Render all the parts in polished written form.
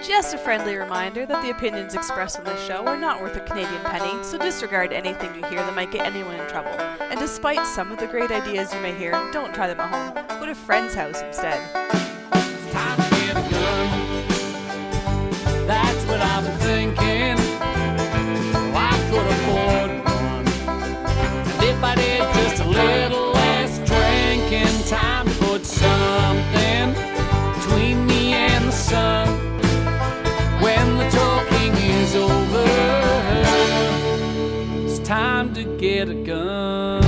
Just a friendly reminder that the opinions expressed on this show are not worth a Canadian penny, so disregard anything you hear that might get anyone in trouble. And despite some of the great ideas you may hear, don't try them at home. Go to a friend's house instead. It's time to get a gun. That's what I've been thinking. Well, I could afford one. And if I did just a little less drinking, time to put something between me and the sun. When the talking is over, it's time to get a gun.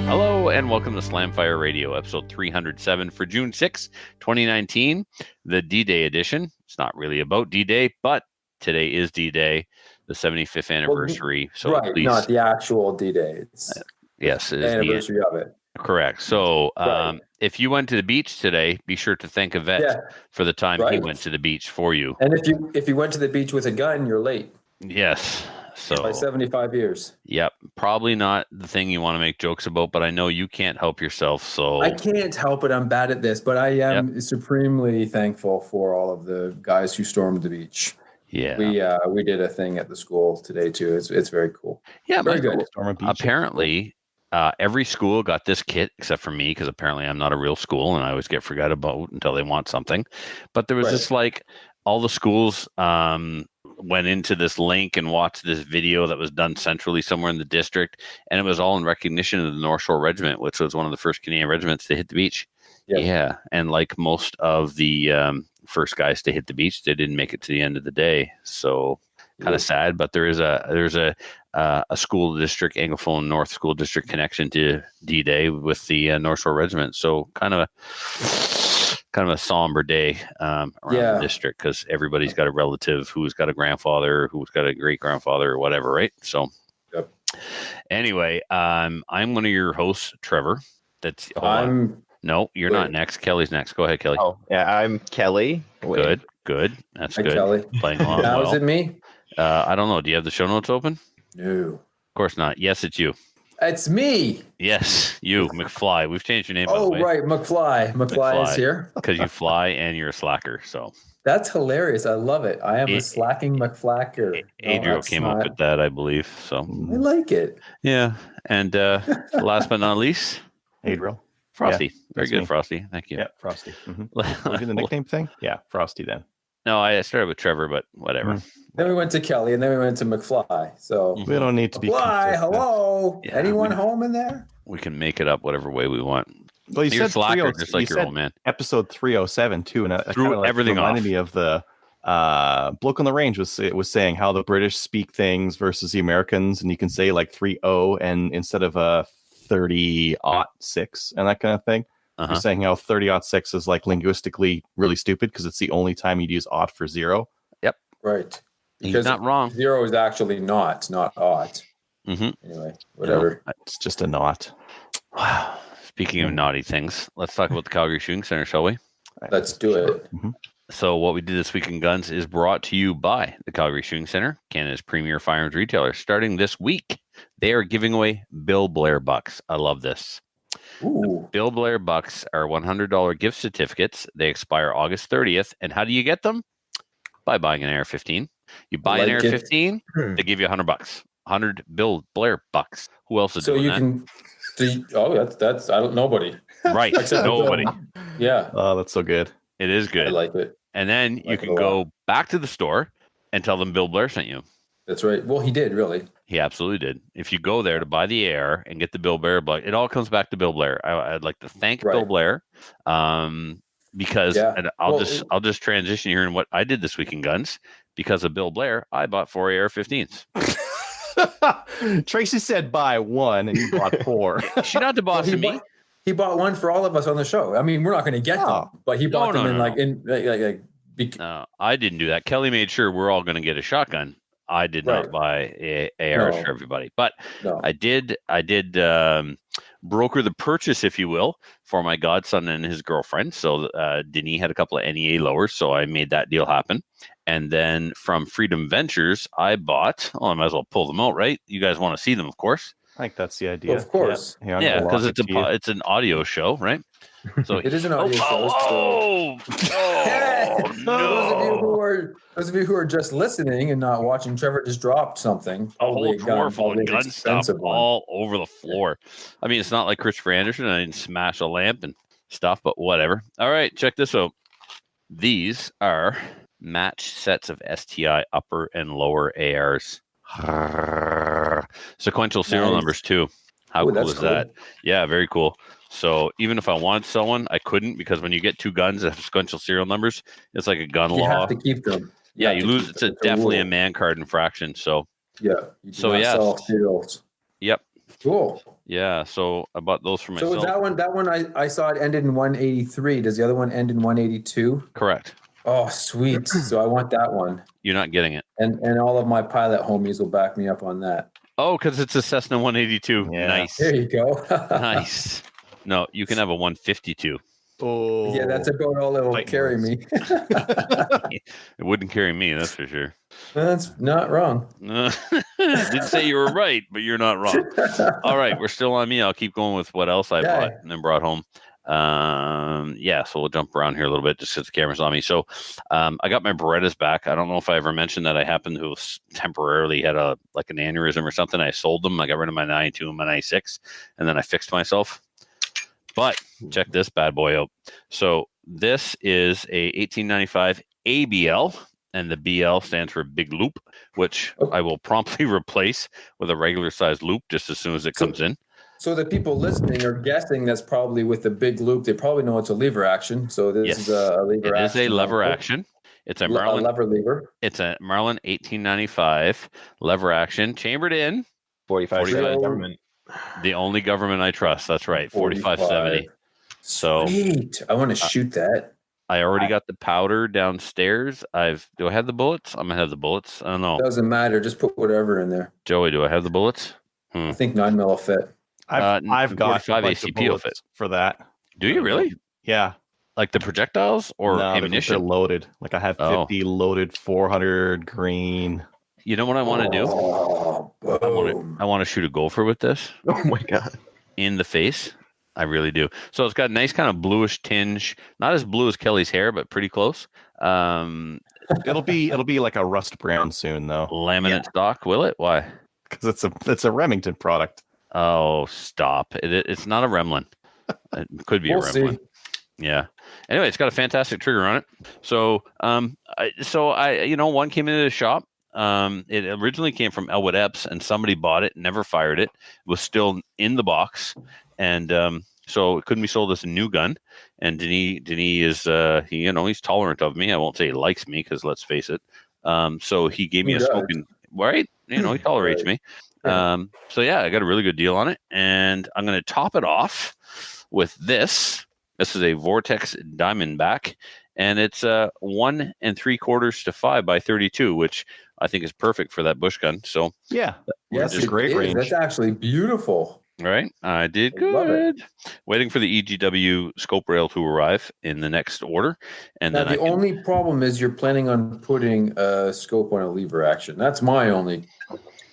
Hello and welcome to Slamfire Radio, episode 307 for June 6, 2019, the D-Day edition. It's not really about D-Day, but today is D-Day, the 75th anniversary. So right, at least, not the actual D-Day. It's yes, it the is anniversary of it. Correct. So if you went to the beach today, be sure to thank a vet for the time he went to the beach for you. And if you went to the beach with a gun, you're late. Yes. So by 75 years. Yep. Probably not the thing you want to make jokes about, but I know you can't help yourself. So I can't help it. I'm bad at this, but I am supremely thankful for all of the guys who stormed the beach. Yeah. We did a thing at the school today too. It's very cool. Yeah, very good. Apparently every school got this kit except for me, because apparently I'm not a real school and I always get forgot about until they want something. But there was this, like, all the schools went into this link and watched this video that was done centrally somewhere in the district, and it was all in recognition of the North Shore Regiment, which was one of the first Canadian regiments to hit the beach. Yeah, and like most of the first guys to hit the beach, they didn't make it to the end of the day, so kind of sad. But there's a school district, Anglophone North School District connection to D-Day with the North Shore Regiment, so kind of a somber day around the district, because everybody's got a relative who's got a grandfather, who's got a great grandfather, or whatever, right? So anyway, I'm one of your hosts, Trevor. No, you're not next. Kelly's next. Go ahead, Kelly. Oh, yeah, I'm Kelly. Good. That's Hi, good. Kelly. Playing along Now, well. is it me? I don't know. Do you have the show notes open? No. Of course not. Yes, it's you. It's me. Yes, you, McFly. We've changed your name, by the way. Right, McFly. McFly is here. Because you fly and you're a slacker, so. That's hilarious. I love it. I am a slacking McFlacker. Adriel came up with that, I believe. So I like it. Yeah. And last but not least, Adriel. Frosty. Yeah, Very good, me. Frosty. Thank you. Yeah, Frosty. Mm-hmm. Was it the nickname thing? Yeah, Frosty then. No, I started with Trevor, but whatever. Then we went to Kelly, and then we went to McFly. So we don't need to be McFly. Hello. Yeah, anyone home in there? We can make it up whatever way we want. Well, you You're said slacker, just like your old man. Episode 307 too, and that threw everything reminded off. me of the bloke on the range was saying how the British speak things versus the Americans, and you can say like 30 and instead of 30-06 and that kind of thing. You're saying how 30-06 is like linguistically really stupid because it's the only time you'd use aught for zero. Yep. Right. He's Because not wrong. Zero is actually not aught. Mm-hmm. Anyway, whatever. It's just a naught. Wow. Speaking of naughty things, let's talk about the Calgary Shooting Center, shall we? Let's do it. Mm-hmm. So what we did this week in guns is brought to you by the Calgary Shooting Center, Canada's premier firearms retailer. Starting this week, they are giving away Bill Blair bucks. I love this. Ooh. Bill Blair bucks are $100 gift certificates. They expire August 30th. And how do you get them? By buying an AR-15. You buy an AR-15, they give you $100. 100 Bill Blair bucks. Who else is doing that? That's nobody. Right. Except nobody. Yeah. Oh, that's so good. It is good. I like it. And then you can go back to the store and tell them Bill Blair sent you. That's right. Well, he did, really. He absolutely did. If you go there to buy the AR and get the Bill Blair buck, it all comes back to Bill Blair. I'd like to thank Bill Blair because and I'll just transition here in what I did this week in guns. Because of Bill Blair, I bought 4 AR-15s. Tracey said buy one and you bought 4. She's not the boss of me. He bought one for all of us on the show. I mean, we're not going to get them, but he bought them No, I didn't do that. Kelly made sure we're all going to get a shotgun. I did not buy ARs for everybody, but I did broker the purchase, if you will, for my godson and his girlfriend. So Denis had a couple of NEA lowers, so I made that deal happen. And then from Freedom Ventures, I bought. Oh, I might as well pull them out, right? You guys want to see them, of course. I think that's the idea. Of course. Yeah, because it's an audio show, right? So it is an audio show. Oh, Those of you who are just listening and not watching, Trevor just dropped something. A whole drawer full probably of an gun stuff expensive one. all over the floor. I mean, it's not like Christopher Anderson. I didn't smash a lamp and stuff, but whatever. All right, check this out. These are matched sets of STI upper and lower ARs. Sequential serial numbers too. How cool is that? Yeah, very cool. So even if I wanted someone, I couldn't, because when you get two guns that have sequential serial numbers, it's like a gun law. You have to keep them. You lose. It's definitely a man card infraction. So yeah. Sell serials. Yep. Cool. Yeah. So I bought those for myself. So that one I saw it ended in 183. Does the other one end in 182? Correct. Oh, sweet. So I want that one. You're not getting it. And all of my pilot homies will back me up on that. Oh, because it's a Cessna 182. Yeah. Nice. There you go. Nice. No, you can have a 152. Oh, yeah, that's about all it will carry me. It wouldn't carry me, that's for sure. That's not wrong. Didn't say you were right, but you're not wrong. All right, we're still on me. I'll keep going with what else I bought and then brought home. So we'll jump around here a little bit just because the camera's on me. So I got my Berettas back. I don't know if I ever mentioned that I happened to have temporarily had an aneurysm or something. I sold them. I got rid of my 92 and my 96, and then I fixed myself. But check this bad boy out. So this is a 1895 ABL, and the BL stands for big loop, which I will promptly replace with a regular size loop just as soon as it comes in. So the people listening are guessing that's probably with the big loop. They probably know it's a lever action. So this is a lever action. It is a lever action. It's a Merlin lever lever. It's a Merlin 1895 lever action, chambered in 45 government. The only government I trust. That's right. 4570. So sweet. I want to shoot that. I already got the powder downstairs. Do I have the bullets? I'm gonna have the bullets. I don't know. Doesn't matter. Just put whatever in there. Joey, do I have the bullets? I think 9mm will fit. I've got 45 ACP will fit for that. Do you really? Yeah. Like the projectiles or ammunition? They're loaded. Like I have 50 loaded, 400 green. You know what I want to do? I want to shoot a gopher with this. Oh my god! In the face, I really do. So it's got a nice kind of bluish tinge, not as blue as Kelly's hair, but pretty close. It'll be like a rust brown soon, though. Laminate stock, will it? Why? Because it's a Remington product. Oh, stop! It's not a Remlin. It could be a Remlin. See. Yeah. Anyway, it's got a fantastic trigger on it. So, one came into the shop. It originally came from Elwood Epps, and somebody bought it, never fired it. It was still in the box, and so it couldn't be sold as a new gun. And Denis is he's tolerant of me. I won't say he likes me, because let's face it. So he gave me a smoking right. He tolerates me. I got a really good deal on it, and I'm going to top it off with this. This is a Vortex Diamondback, and it's 1 3/4 to 5x32, which I think is perfect for that bush gun. So yes, it's a great range. That's actually beautiful. Right, I did good. Waiting for the EGW scope rail to arrive in the next order, and now, then the only problem is you're planning on putting a scope on a lever action. That's my only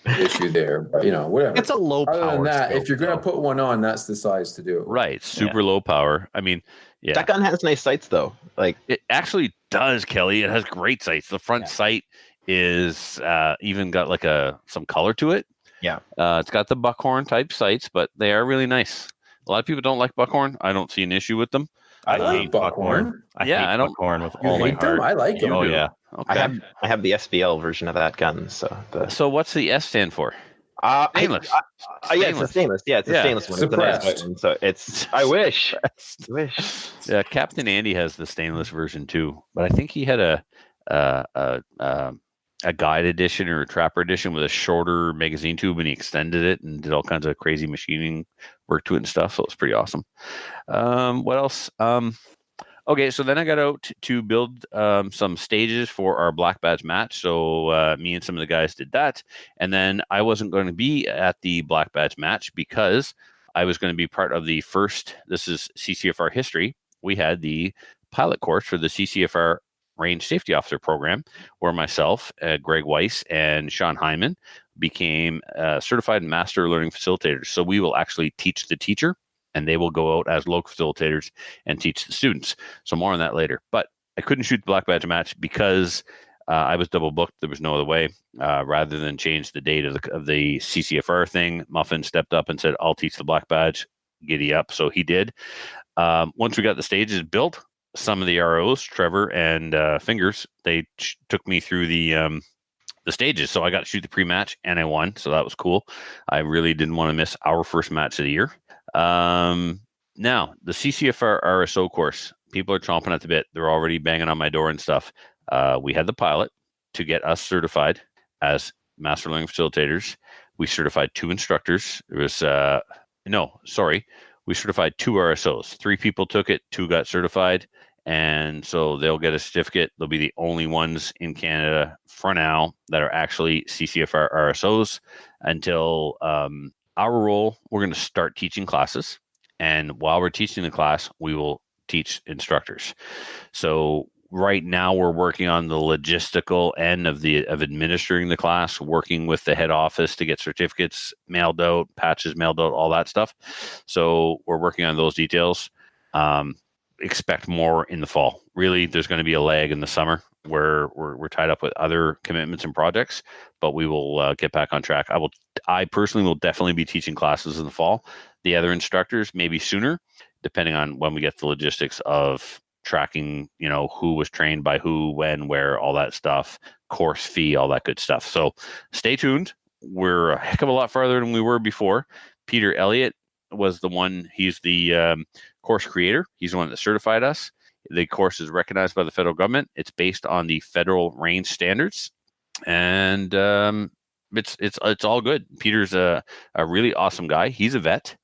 issue there. But whatever. It's a low power. Other than that, scope, if you're going to put one on, that's the size to do it. Right, super low power. I mean, yeah, that gun has nice sights though. Like it actually does, Kelly. It has great sights. The front sight is even got like some color to it. Yeah, it's got the buckhorn type sights, but they are really nice. A lot of people don't like buckhorn. I don't see an issue with them. I like buckhorn. I don't buckhorn with all my heart. I like them. Oh yeah. Okay. I have the SVL version of that gun. So what's the S stand for? Stainless. Yeah, it's a stainless. Yeah, it's a stainless one. Suppressed. It's a nice one. So it's. I wish. Yeah, Captain Andy has the stainless version too, but I think he had a guide edition or a trapper edition with a shorter magazine tube, and he extended it and did all kinds of crazy machining work to it and stuff. So it was pretty awesome. What else? Okay, so then I got out to build some stages for our Black Badge match. So me and some of the guys did that. And then I wasn't going to be at the Black Badge match because I was going to be part of the first, this is CCFR history. We had the pilot course for the CCFR Range Safety Officer program, where myself, Greg Weiss, and Sean Hyman became certified master learning facilitators. So we will actually teach the teacher, and they will go out as local facilitators and teach the students. So more on that later. But I couldn't shoot the black badge match because I was double booked. There was no other way. Rather than change the date of the CCFR thing, Muffin stepped up and said, "I'll teach the black badge. Giddy up." So he did. Once we got the stages built, some of the ROs, Trevor and Fingers, they took me through the stages. So I got to shoot the pre-match and I won. So that was cool. I really didn't want to miss our first match of the year. Now, the CCFR RSO course, people are chomping at the bit. They're already banging on my door and stuff. We had the pilot to get us certified as master learning facilitators. We certified 2 instructors. There was, we certified 2 RSOs. 3 people took it, 2 got certified. And so they'll get a certificate. They'll be the only ones in Canada for now that are actually CCFR RSOs until our role, we're going to start teaching classes. And while we're teaching the class, we will teach instructors. So right now we're working on the logistical end of administering the class, working with the head office to get certificates mailed out, patches mailed out, all that stuff. So we're working on those details. Expect more in the fall. Really, there's going to be a lag in the summer where we're tied up with other commitments and projects, but we will get back on track. I personally will definitely be teaching classes in the fall. The other instructors maybe sooner, depending on when we get the logistics of tracking, who was trained by who, when, where, all that stuff, course fee, all that good stuff. So stay tuned. We're a heck of a lot farther than we were before. Peter Elliott was the one. He's the course creator. He's the one that certified us. The course is recognized by the federal government. It's based on the federal range standards, and it's all good. Peter's a really awesome guy. He's a vet.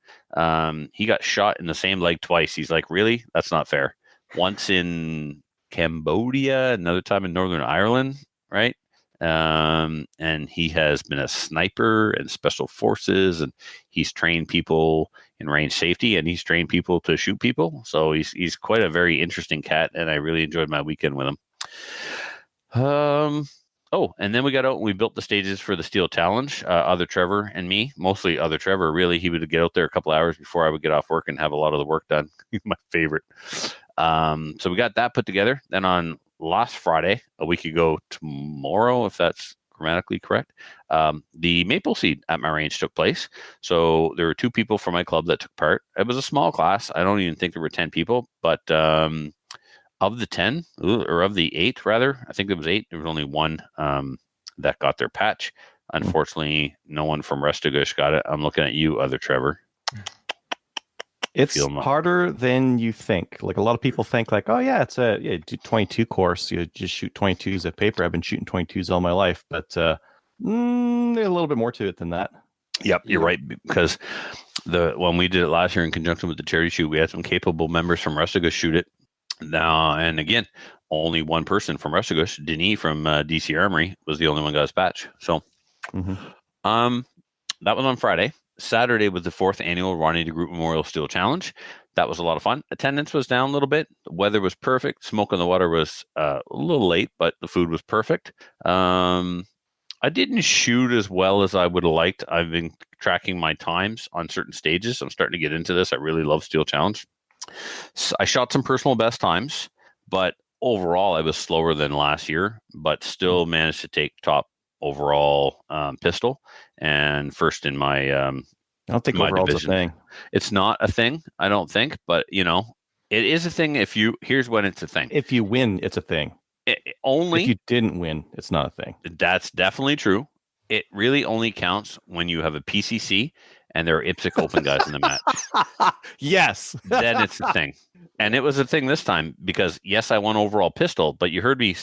He got shot in the same leg twice. He's like, really? That's not fair. Once in Cambodia, another time in Northern Ireland, right? And he has been a sniper and special forces, and he's trained people in range safety, and he's trained people to shoot people. So he's quite a very interesting cat, and I really enjoyed my weekend with him. And then we got out and we built the stages for the Steel Challenge. Other Trevor and me, mostly Other Trevor, really. He would get out there a couple hours before I would get off work and have a lot of the work done. He's my favorite. So we got that put together. Then on last Friday, a week ago tomorrow, if that's grammatically correct, the Maple Seed at my range took place. So there were 2 people from my club that took part. It was a small class. I don't even think there were 10 people, but of the 10, or of the 8 rather, I think there was 8. There was only 1 that got their patch. Unfortunately, no one from Restigouche got it. I'm looking at you, Other Trevor. It's harder than you think. Like, a lot of people think like, oh yeah, it's a 22 course. You just shoot 22s at paper. I've been shooting 22s all my life, but there's a little bit more to it than that. Yep, you're right, because when we did it last year in conjunction with the charity shoot, we had some capable members from Restigouche shoot it. Now, and again, only one person from Restigouche, Denis from DC Armory, was the only one got his patch. So that was on Friday. Saturday was the 4th annual Ronnie DeGroot Memorial Steel Challenge. That was a lot of fun. Attendance was down a little bit. The weather was perfect. Smoke on the water was a little late, but the food was perfect. I didn't shoot as well as I would have liked. I've been tracking my times on certain stages. I'm starting to get into this. I really love Steel Challenge. So I shot some personal best times, but overall I was slower than last year, but still managed to take top overall pistol and first in my I don't think overall's a thing. It's not a thing, I don't think, but it is a thing. Here's when it's a thing. If you win, it's a thing. If you didn't win, it's not a thing. That's definitely true. It really only counts when you have a PCC and there are IPSC Open guys in the match. Yes. Then it's a thing. And it was a thing this time because, yes, I won overall pistol, but you heard me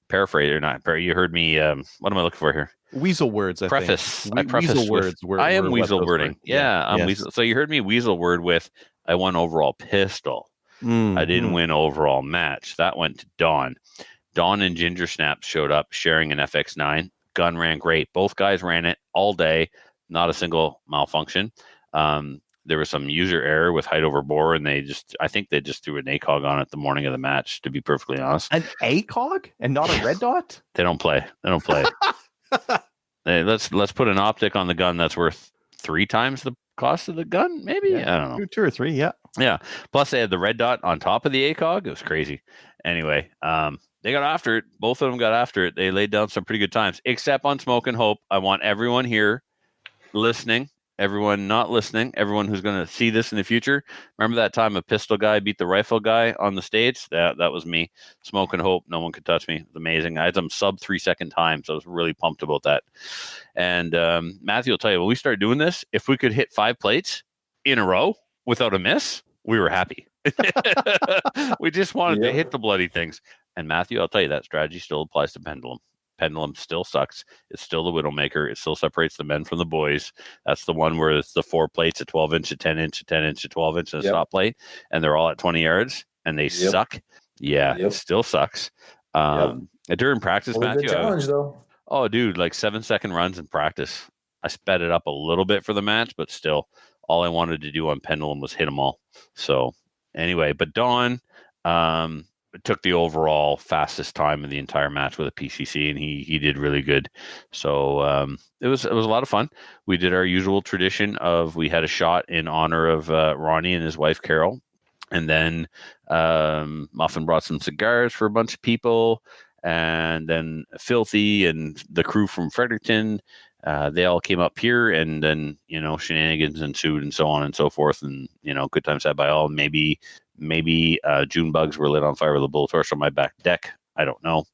paraphrase or not. You heard me. What am I looking for here? Weasel words. I preface. Think. I preface weasel words. I am weasel wording. Yeah, I'm yes. weasel. So you heard me weasel word with I won overall pistol. I didn't win overall match. That went to Dawn. Dawn and Ginger Snaps showed up sharing an FX9. Gun ran great. Both guys ran it all day. Not a single malfunction. There was some user error with height over bore, and I think they just threw an ACOG on it the morning of the match, to be perfectly honest. An ACOG and not a red dot? They don't play. Hey, let's put an optic on the gun that's worth 3 times the cost of the gun, maybe? Yeah. I don't know. 2 or 3, yeah. Yeah. Plus, they had the red dot on top of the ACOG. It was crazy. Anyway, they got after it. Both of them got after it. They laid down some pretty good times, except on Smoke and Hope. I want everyone here listening, everyone not listening, everyone who's going to see this in the future. Remember that time a pistol guy beat the rifle guy on the stage? That was me. Smoke and Hope. No one could touch me. It was amazing. I had some sub 3-second times. I was really pumped about that. And Matthew will tell you, when we started doing this, if we could hit 5 plates in a row without a miss, we were happy. We just wanted to hit the bloody things. And Matthew, I'll tell you, that strategy still applies to pendulum. Pendulum still sucks. It's still the Widowmaker. It still separates the men from the boys. That's the one where it's the 4 plates, a 12-inch, a 10-inch, a 10-inch, a 12-inch, and a stop plate, and they're all at 20 yards, and they suck. Yeah, it still sucks. During practice, Matthew, good challenge though. Oh, dude, like 7-second runs in practice. I sped it up a little bit for the match, but still, all I wanted to do on pendulum was hit them all. So anyway, but Don took the overall fastest time of the entire match with a PCC, and he did really good. So it was a lot of fun. We did our usual tradition of we had a shot in honor of Ronnie and his wife Carol, and then Muffin brought some cigars for a bunch of people, and then Filthy and the crew from Fredericton. They all came up here, and then shenanigans ensued, and so on and so forth, and good times had by all. Maybe June bugs were lit on fire with a bull torch on my back deck. I don't know.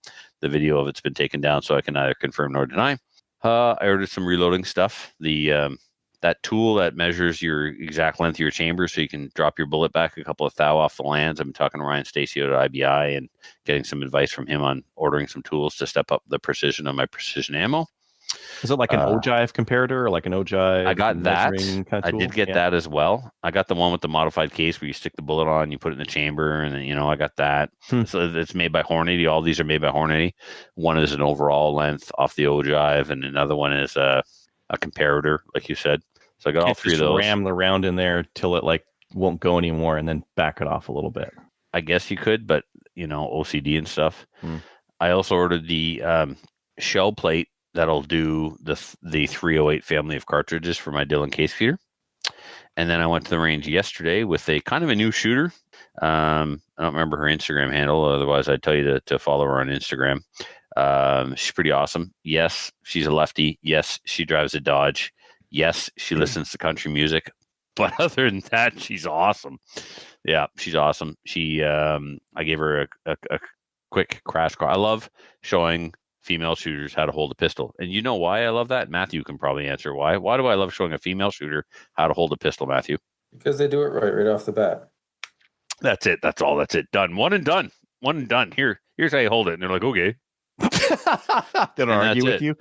The video of it's been taken down, so I can neither confirm nor deny. I ordered some reloading stuff. The that tool that measures your exact length of your chamber, so you can drop your bullet back a couple of thou off the lands. I've been talking to Ryan Stacey at IBI and getting some advice from him on ordering some tools to step up the precision of my precision ammo. Is it like an ogive comparator or like an ogive? I got that. Kind of I did get that as well. I got the one with the modified case where you stick the bullet on, you put it in the chamber, and then I got that. So it's made by Hornady. All these are made by Hornady. One is an overall length off the ogive, and another one is a comparator, like you said. So I got all three of those. Ram the round in there till it won't go anymore, and then back it off a little bit. I guess you could, but OCD and stuff. I also ordered the shell plate that'll do the 308 family of cartridges for my Dillon case feeder. And then I went to the range yesterday with a kind of a new shooter. I don't remember her Instagram handle. Otherwise, I'd tell you to follow her on Instagram. She's pretty awesome. Yes, she's a lefty. Yes, she drives a Dodge. Yes, she listens to country music. But other than that, she's awesome. Yeah, she's awesome. She, I gave her a quick crash course. I love showing female shooters how to hold a pistol. And you know why I love that? Matthew can probably answer why. Why do I love showing a female shooter how to hold a pistol, Matthew? Because they do it right off the bat. That's it. That's all. That's it. Done. One and done. One and done. Here's how you hold it. And they're like, okay. They don't argue with you?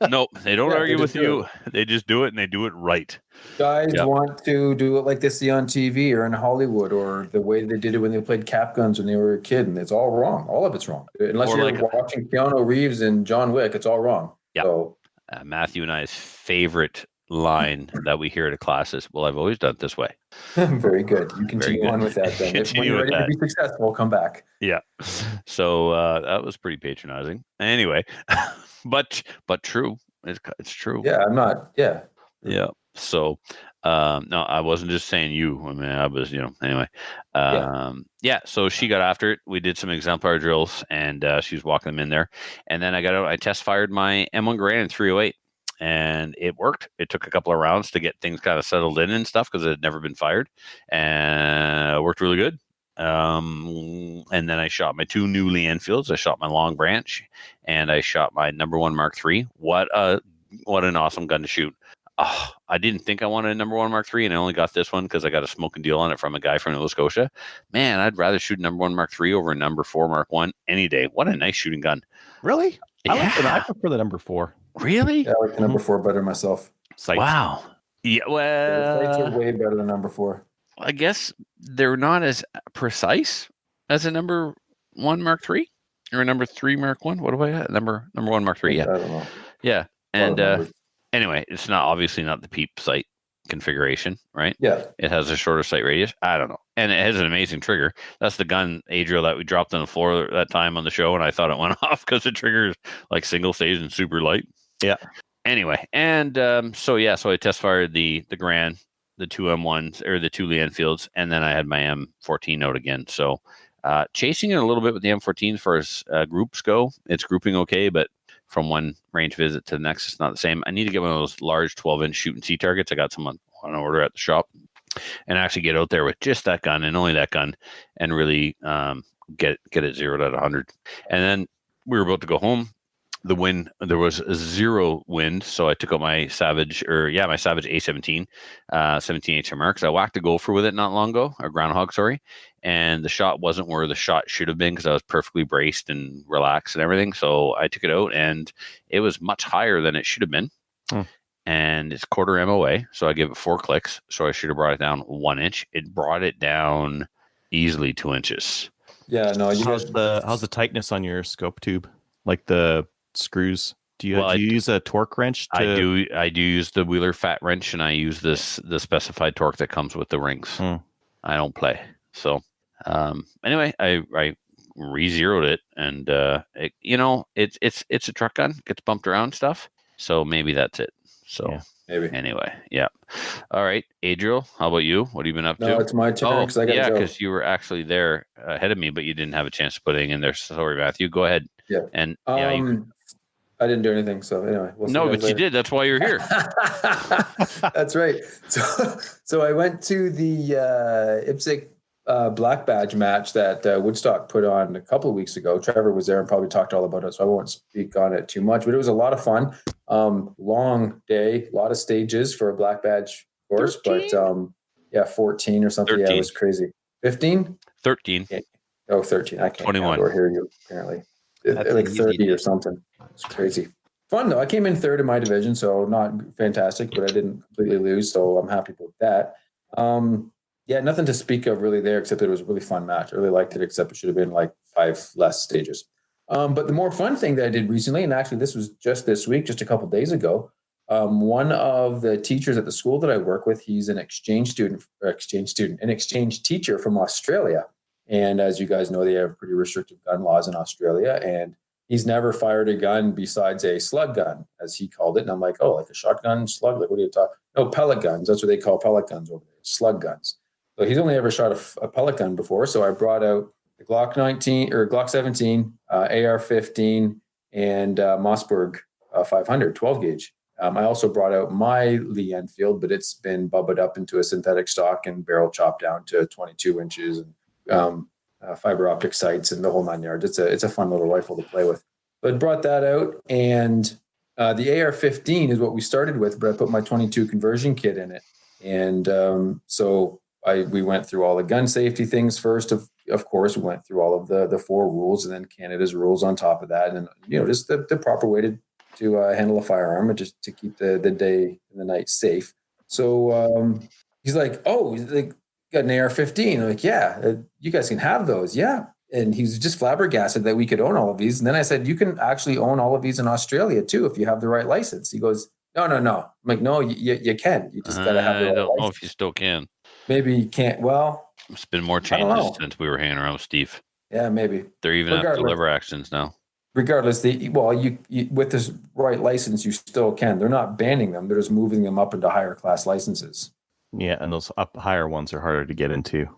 Nope, they don't argue with you. They just do it, and they do it right. Guys want to do it like they see on TV or in Hollywood, or the way they did it when they played cap guns when they were a kid, and it's all wrong. All of it's wrong. Unless you're watching Keanu Reeves and John Wick, it's all wrong. Yeah. So, Matthew and I's favorite line that we hear at classes. Well, I've always done it this way. Very good. You continue on with that then. When you're ready to be successful, come back. Yeah. So that was pretty patronizing. Anyway, but true. It's true. Yeah, I'm not. Yeah. Yeah. So no, I wasn't just saying you. I mean, I was, anyway. So she got after it. We did some exemplar drills, and she was walking them in there. And then I test fired my M1 Garand in 308. And it worked. It took a couple of rounds to get things kind of settled in and stuff because it had never been fired, and it worked really good. And then I shot my 2 new Lee Enfields. I shot my Long Branch, and I shot my number 1 Mark III. What an awesome gun to shoot! Oh, I didn't think I wanted a number 1 Mark III, and I only got this one because I got a smoking deal on it from a guy from Nova Scotia. Man, I'd rather shoot number 1 Mark III over a number 4 Mark I any day. What a nice shooting gun! Really? I prefer the number 4. Really? Yeah, I like the number 4 better myself. Sights. Wow. Yeah, well, sights are way better than number 4. I guess they're not as precise as a number 1 Mark III or a number 3 Mark 1. What do I have? Number 1 Mark III. Yeah. I don't know. Yeah. And anyway, it's obviously not the PEEP sight configuration, right? Yeah. It has a shorter sight radius. I don't know. And it has an amazing trigger. That's the gun, Adriel, that we dropped on the floor that time on the show, and I thought it went off because the trigger is like single stage and super light. Yeah. Anyway, and so I test fired the Grand, the two M1s or the two Lee Enfields, and then I had my M14 out again. So chasing it a little bit with the M14 as far as groups go. It's grouping okay, but from one range visit to the next, it's not the same. I need to get one of those large 12-inch shoot and see targets. I got some on order at the shop, and actually get out there with just that gun and only that gun, and really get it zeroed at 100. And then we were about to go home. The wind, there was a zero wind, so I took out my Savage A17, 17 HMR, because I whacked a gopher with it not long ago, or groundhog, sorry, and the shot wasn't where the shot should have been because I was perfectly braced and relaxed and everything. So I took it out, and it was much higher than it should have been, and it's quarter MOA, so I gave it 4 clicks. So I should have brought it down 1 inch. It brought it down easily 2 inches. Yeah, no. How's the tightness on your scope tube? Like the screws? Do you use a torque wrench? I do use the Wheeler fat wrench, and I use the specified torque that comes with the rings. I don't play. So anyway, I re-zeroed it, and it's a truck gun, gets bumped around stuff. So maybe that's it. So yeah, maybe. Anyway, yeah. All right, Adriel, how about you? What have you been up to? No, it's my turn. Because you were actually there ahead of me, but you didn't have a chance to put it in there. Sorry, Matthew. Go ahead. Yeah. And I didn't do anything. So anyway, but you did. That's why you're here. That's right. So I went to the IPSC Black Badge match that Woodstock put on a couple of weeks ago. Trevor was there and probably talked all about it, so I won't speak on it too much. But it was a lot of fun. Long day, a lot of stages for a Black Badge course. 13? But 14 or something. 13. Yeah, it was crazy. 15? 13. Yeah. Oh, 13. I can't 21. Or hear you apparently. Like 30 or something. It's crazy. Fun though. I came in third in my division, so not fantastic, but I didn't completely lose, so I'm happy with that. Nothing to speak of really there, except it was a really fun match. I really liked it, except it should have been like 5 less stages. But the more fun thing that I did recently, and actually this was just this week, just a couple of days ago, one of the teachers at the school that I work with, he's an exchange teacher from Australia. And as you guys know, they have pretty restrictive gun laws in Australia, and he's never fired a gun besides a slug gun, as he called it. And I'm like, oh, like a shotgun slug? Like, what are you talking? No, pellet guns. That's what they call pellet guns over there, slug guns. So he's only ever shot a pellet gun before. So I brought out the Glock 19 or Glock 17, AR-15, and Mossberg 500 12 gauge. I also brought out my Lee Enfield, but it's been bubbled up into a synthetic stock and barrel chopped down to 22 inches and fiber optic sights and the whole 9 yards. It's a fun little rifle to play with. But I brought that out, and the AR-15 is what we started with, but I put my 22 conversion kit in it. And so we went through all the gun safety things first. Of course, we went through all of the 4 rules, and then Canada's rules on top of that, and just the proper way to handle a firearm and just to keep the day and the night safe. So he's like, oh, got an AR-15. I'm like, yeah, you guys can have those. Yeah. And he's just flabbergasted that we could own all of these. And then I said, you can actually own all of these in Australia too, if you have the right license. He goes, no. I'm like, no, you can. You just got to have the right license. I don't know if you still can. Maybe you can't. Well, it's been more changes since we were hanging around with Steve. Yeah, maybe. They're even after liver accidents now. Regardless, you with this right license, you still can. They're not banning them. They're just moving them up into higher class licenses. Yeah, and those up higher ones are harder to get into.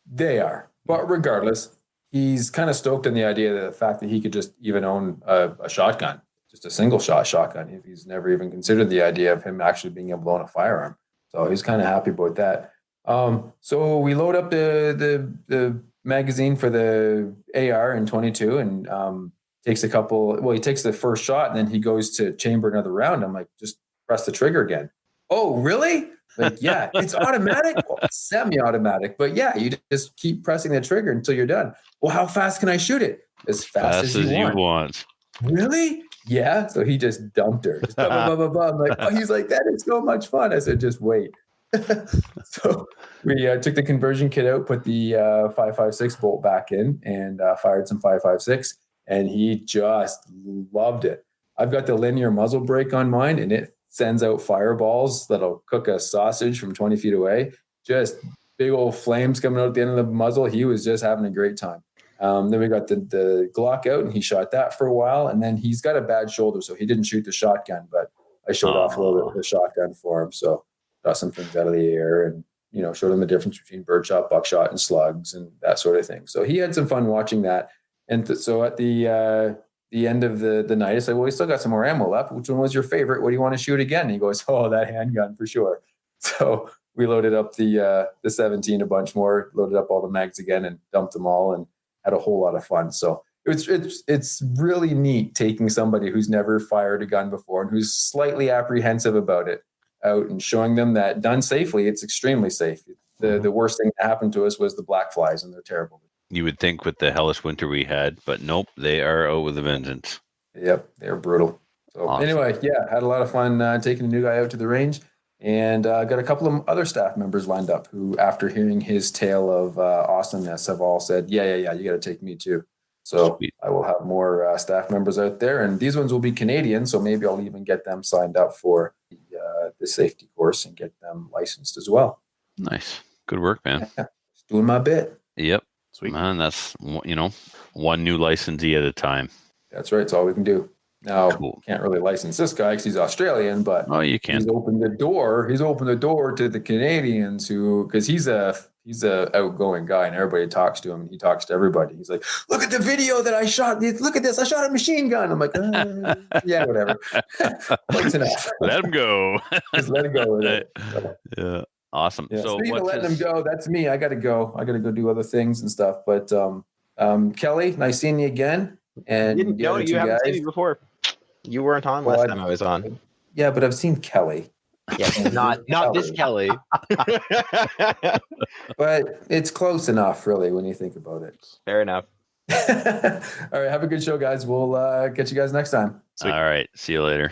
They are. But regardless, he's kind of stoked on the idea that the fact that he could just even own a shotgun, just a single shot shotgun, if he's never even considered the idea of him actually being able to own a firearm. So he's kind of happy about that. So we load up the magazine for the AR in 22 and takes he takes the first shot and then he goes to chamber another round. I'm like, just press the trigger again. Oh, really? Like, yeah, it's automatic, semi-automatic, but yeah, you just keep pressing the trigger until you're done. Well, how fast can I shoot it? As fast as you want. Really? Yeah. So he just dumped her. Just blah, blah, blah, blah, blah. I'm like, oh, he's like, that is so much fun. I said, just wait. So we took the conversion kit out, put the 5.56 bolt back in, and fired some 5.56, and he just loved it. I've got the linear muzzle brake on mine, and it sends out fireballs that'll cook a sausage from 20 feet away. Just big old flames coming out at the end of the muzzle. He was just having a great time. Then we got the Glock out, and he shot that for a while. And then he's got a bad shoulder, so he didn't shoot the shotgun, but I showed off a little bit of the shotgun for him. So shot some things out of the air, and showed him the difference between birdshot, buckshot, and slugs, and that sort of thing. So he had some fun watching that. And so at the end of the night, I said, well, we still got some more ammo left. Which one was your favorite? What do you want to shoot again? And he goes, oh, that handgun for sure. So we loaded up the 17 a bunch more, loaded up all the mags again, and dumped them all, and had a whole lot of fun. So it's really neat taking somebody who's never fired a gun before and who's slightly apprehensive about it out and showing them that done safely, it's extremely safe. The worst thing that happened to us was the black flies, and they're terrible. You would think with the hellish winter we had, but nope, they are out with a vengeance. Yep, they're brutal. So Anyway, had a lot of fun taking the new guy out to the range, and got a couple of other staff members lined up who, after hearing his tale of awesomeness, have all said, yeah, you got to take me too. So sweet. I will have more staff members out there, and these ones will be Canadian, so maybe I'll even get them signed up for the safety course and get them licensed as well. Nice. Good work, man. Yeah, just doing my bit. Yep. Sweet. Man, that's, one new licensee at a time. That's right. It's all we can do. Now, Can't really license this guy because he's Australian, but you can. He's opened the door. He's opened the door to the Canadians because he's a outgoing guy, and everybody talks to him. And he talks to everybody. He's like, "Look at the video that I shot. Look at this. I shot a machine gun." I'm like, "Yeah, whatever. That's enough. Let him go. Just let him go with it." Yeah, awesome. Yeah. So speaking of letting him go, that's me. I got to go. I got to go do other things and stuff. But Kelly, nice seeing you again. And you haven't seen me before. You weren't on last time I was on. Yeah, but I've seen Kelly. Yeah, not this Kelly. But it's close enough, really, when you think about it. Fair enough. All right, have a good show, guys. We'll get you guys next time. Sweet. All right, see you later.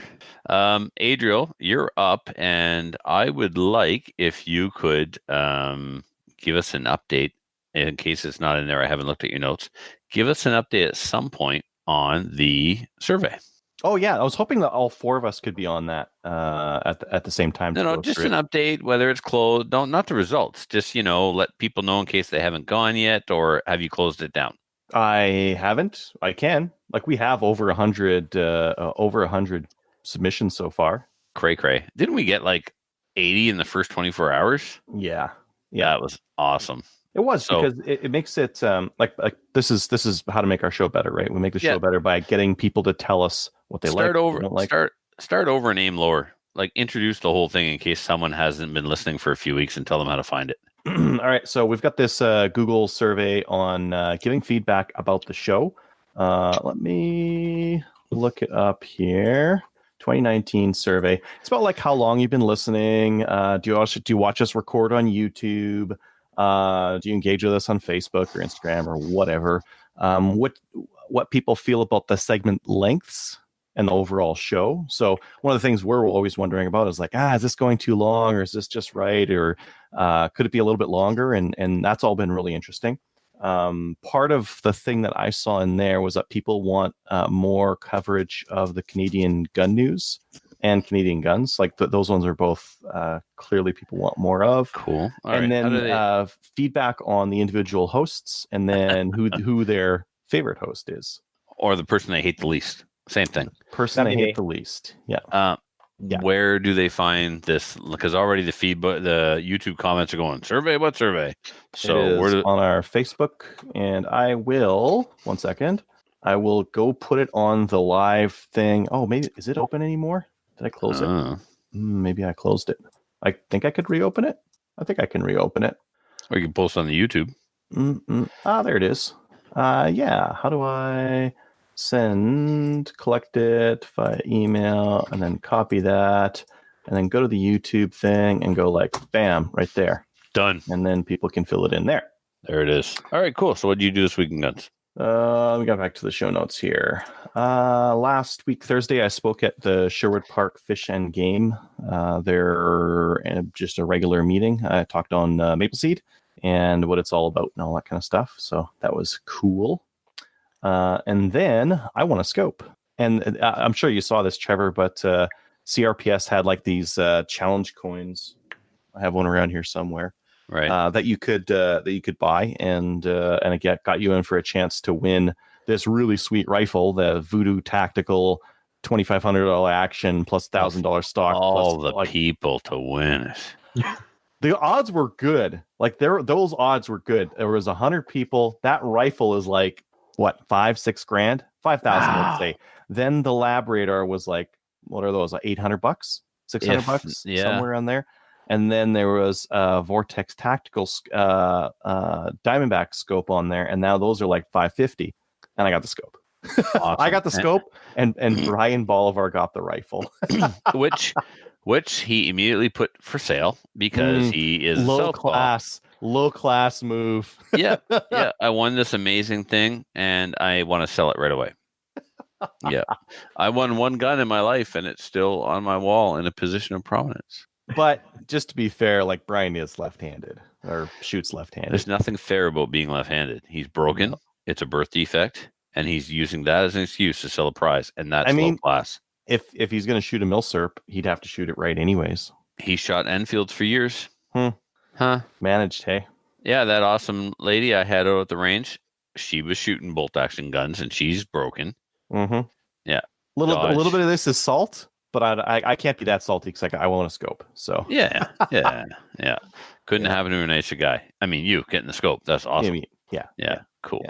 Adriel, you're up, and I would like if you could give us an update. In case it's not in there, I haven't looked at your notes. Give us an update at some point on the survey. Oh yeah, I was hoping that all four of us could be on that at the same time. No, just an update, whether it's closed. Not the results. Just let people know in case they haven't gone yet, or have you closed it down? I haven't. I can. We have over 100 submissions so far. Cray. Didn't we get 80 in the first 24 hours? Yeah. That was awesome. It was because it makes it this is how to make our show better, right? We make the show better by getting people to tell us what they start over and aim lower. Introduce the whole thing in case someone hasn't been listening for a few weeks, and tell them how to find it. All right, so we've got this Google survey on giving feedback about the show. Let me look it up here. 2019 survey. It's about how long you've been listening. Do you watch us record on YouTube? Do you engage with us on Facebook or Instagram or whatever? What people feel about the segment lengths and the overall show. So one of the things we're always wondering about is is this going too long, or is this just right, or could it be a little bit longer? And that's all been really interesting. Part of the thing that I saw in there was that people want more coverage of the Canadian gun news and Canadian guns. Those ones are both clearly people want more of. Cool. And then feedback on the individual hosts, and then who their favorite host is. Or the person they hate the least. Same thing. Person they hate the least. Yeah. Where do they find this? Because already the YouTube comments are going, survey, what survey? So it is on our Facebook, and I will, one second, I will go put it on the live thing. Oh, maybe, is it open anymore? Did I close it? Maybe I closed it. I think I could reopen it. I think I can reopen it. Or you can post on the YouTube. There it is. How do I collect it via email, and then copy that, and then go to the YouTube thing and go bam, right there. Done. And then people can fill it in there. There it is. All right, cool. So what did you do this week in guns? We got back to the show notes here. Last week, Thursday, I spoke at the Sherwood Park Fish and Game. They're just a regular meeting. I talked on maple seed and what it's all about and all that kind of stuff. So that was cool. And then I won a scope. And I'm sure you saw this, Trevor, but CRPS had these challenge coins. I have one around here somewhere. Right. That you could buy, and it got you in for a chance to win this really sweet rifle, the Voodoo Tactical $2,500 action plus $1,000 stock. All plus, the people to win it. The odds were good. Like those odds were good. There was 100 people. That rifle is like what, $5,000-6,000, 5,000, let's say. Then the lab radar was like, what are those? Like $800, $600, somewhere on there. And then there was Vortex Tactical Diamondback scope on there, and now those are like $550. And I got the scope. Awesome. I got the scope, and Brian Bolivar got the rifle, which he immediately put for sale because he is low class move. yeah. I won this amazing thing, and I want to sell it right away. Yeah, I won one gun in my life, and it's still on my wall in a position of prominence. But just to be fair, like Brian is left-handed or shoots left-handed. There's nothing fair about being left-handed. He's broken. No. It's a birth defect, and he's using that as an excuse to sell a prize, and that's low class. If he's going to shoot a milsurp, he'd have to shoot it right anyways. He shot Enfields for years. Huh? Managed, hey? Yeah, that awesome lady I had out at the range, she was shooting bolt-action guns, and she's broken. Mm-hmm. Yeah. A little bit of this is salt. But I can't be that salty because I want a scope. So yeah. Couldn't happen to a nicer guy. I mean, you getting the scope. That's awesome. Yeah. Cool.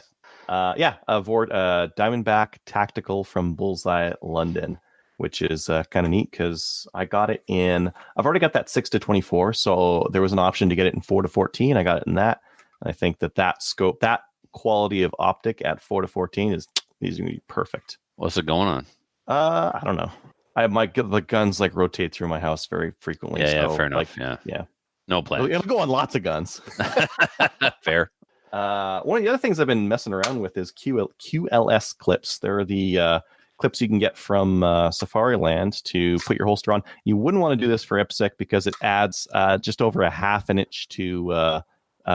Yeah. Diamondback Tactical from Bullseye London, which is kind of neat because I got it in. I've already got that 6-24, so there was an option to get it in 4-14. I got it in that. And I think that scope, that quality of optic at 4-14 is going to be perfect. What's it going on? I don't know. The guns like rotate through my house very frequently. Yeah, fair enough. Yeah. No plan. It'll go on lots of guns. Fair. One of the other things I've been messing around with is QLS clips. They're the clips you can get from Safariland to put your holster on. You wouldn't want to do this for IPSC because it adds just over a half an inch to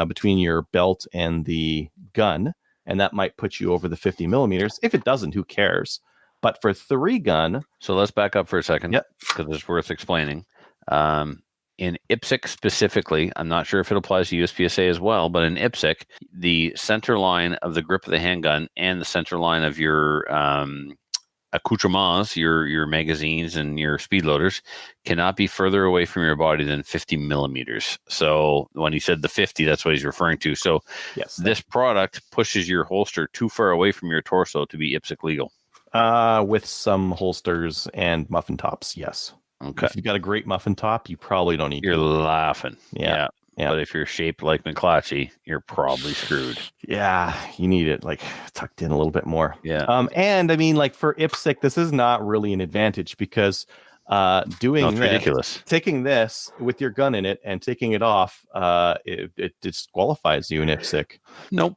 between your belt and the gun, and that might put you over the 50 millimeters. If it doesn't, who cares? But for 3-gun... So let's back up for a second, because it's worth explaining. In IPSC specifically, I'm not sure if it applies to USPSA as well, but in IPSC, the center line of the grip of the handgun and the center line of your accoutrements, your magazines and your speed loaders, cannot be further away from your body than 50 millimeters. So when he said the 50, that's what he's referring to. So this product pushes your holster too far away from your torso to be IPSC legal. With some holsters and muffin tops, yes. Okay. If you've got a great muffin top, you probably don't need. You're laughing. Yeah. But if you're shaped like McClatchy, you're probably screwed. Yeah, you need it like tucked in a little bit more. Yeah. And I mean, like for IPSC, this is not really an advantage because ridiculous. Taking this with your gun in it and taking it off, it disqualifies you in IPSC. Nope.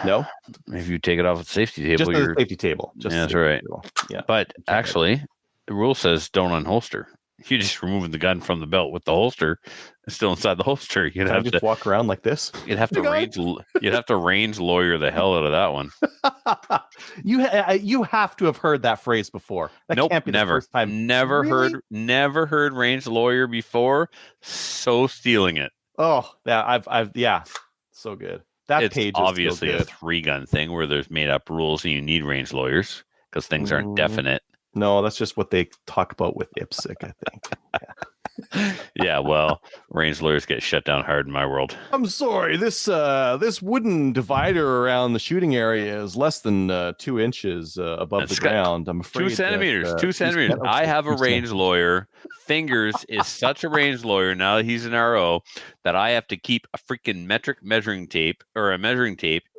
No. If you take it off the safety table, just the safety table. That's right. Yeah. But actually, the rule says don't unholster. You're just removing the gun from the belt with the holster. It's still inside the holster. You'd have to walk around like this. You'd have to range lawyer the hell out of that one. You have to have heard that phrase before. That can't be never. The first time. Never heard range lawyer before. So stealing it. Oh, yeah, I've so good. That page is obviously a 3-gun thing where there's made up rules and you need range lawyers because things aren't definite. No, that's just what they talk about with IPSC, I think. Yeah, well, range lawyers get shut down hard in my world. I'm sorry, this wooden divider around the shooting area is less than 2 inches above the ground. I'm afraid 2 centimeters. 2 centimeters. I have a range lawyer. Fingers is such a range lawyer now that he's an RO that I have to keep a freaking measuring tape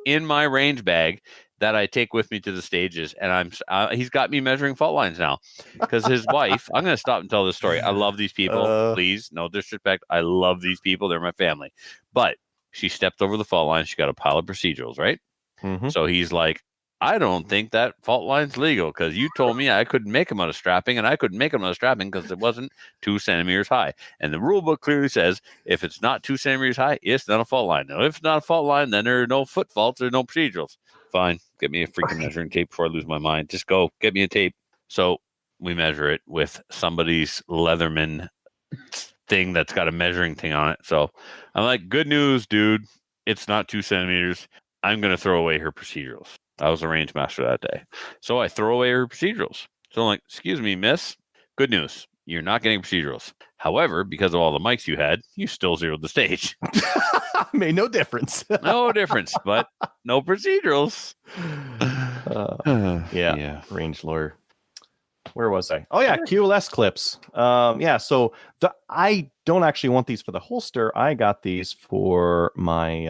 in my range bag that I take with me to the stages, and he's got me measuring fault lines now because his wife. I'm going to stop and tell this story. I love these people. Please, no disrespect. I love these people. They're my family. But she stepped over the fault line. She got a pile of procedurals, right? Mm-hmm. So he's like, I don't think that fault line's legal because you told me I couldn't make them out of strapping, and I couldn't make them out of strapping because it wasn't 2 centimeters high. And the rule book clearly says if it's not 2 centimeters high, it's not a fault line. Now, if it's not a fault line, then there are no foot faults or no procedurals. Fine. Get me a freaking measuring tape before I lose my mind. Just go get me a tape. So we measure it with somebody's Leatherman thing that's got a measuring thing on it. So I'm like, good news, dude. It's not 2 centimeters. I'm going to throw away her procedurals. I was a range master that day. So I throw away her procedurals. So I'm like, excuse me, miss. Good news. You're not getting procedurals. However, because of all the mics you had, you still zeroed the stage. Made no difference. No difference, but no procedurals. Yeah. Range lawyer. Where was I? Oh yeah, QLS clips. So I don't actually want these for the holster. I got these for my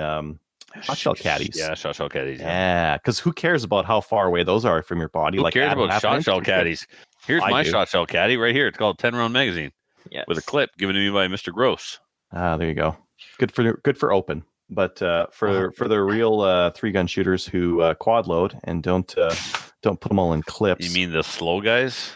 shot shell caddies. Yeah, shot shell caddies. Yeah, because who cares about how far away those are from your body? Who cares about shot shell caddies? Here's my shot shell caddy right here. It's called 10-round magazine. Yes. With a clip given to me by Mr. Gross. There you go. Good for open, but for the real 3-gun shooters who quad load and don't put them all in clips. You mean the slow guys?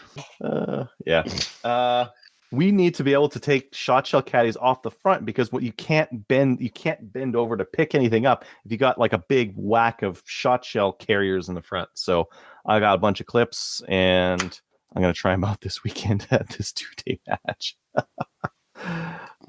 Yeah. We need to be able to take shot shell caddies off the front because what you can't bend over to pick anything up if you got like a big whack of shot shell carriers in the front. So I got a bunch of clips and I'm going to try them out this weekend at this 2-day match.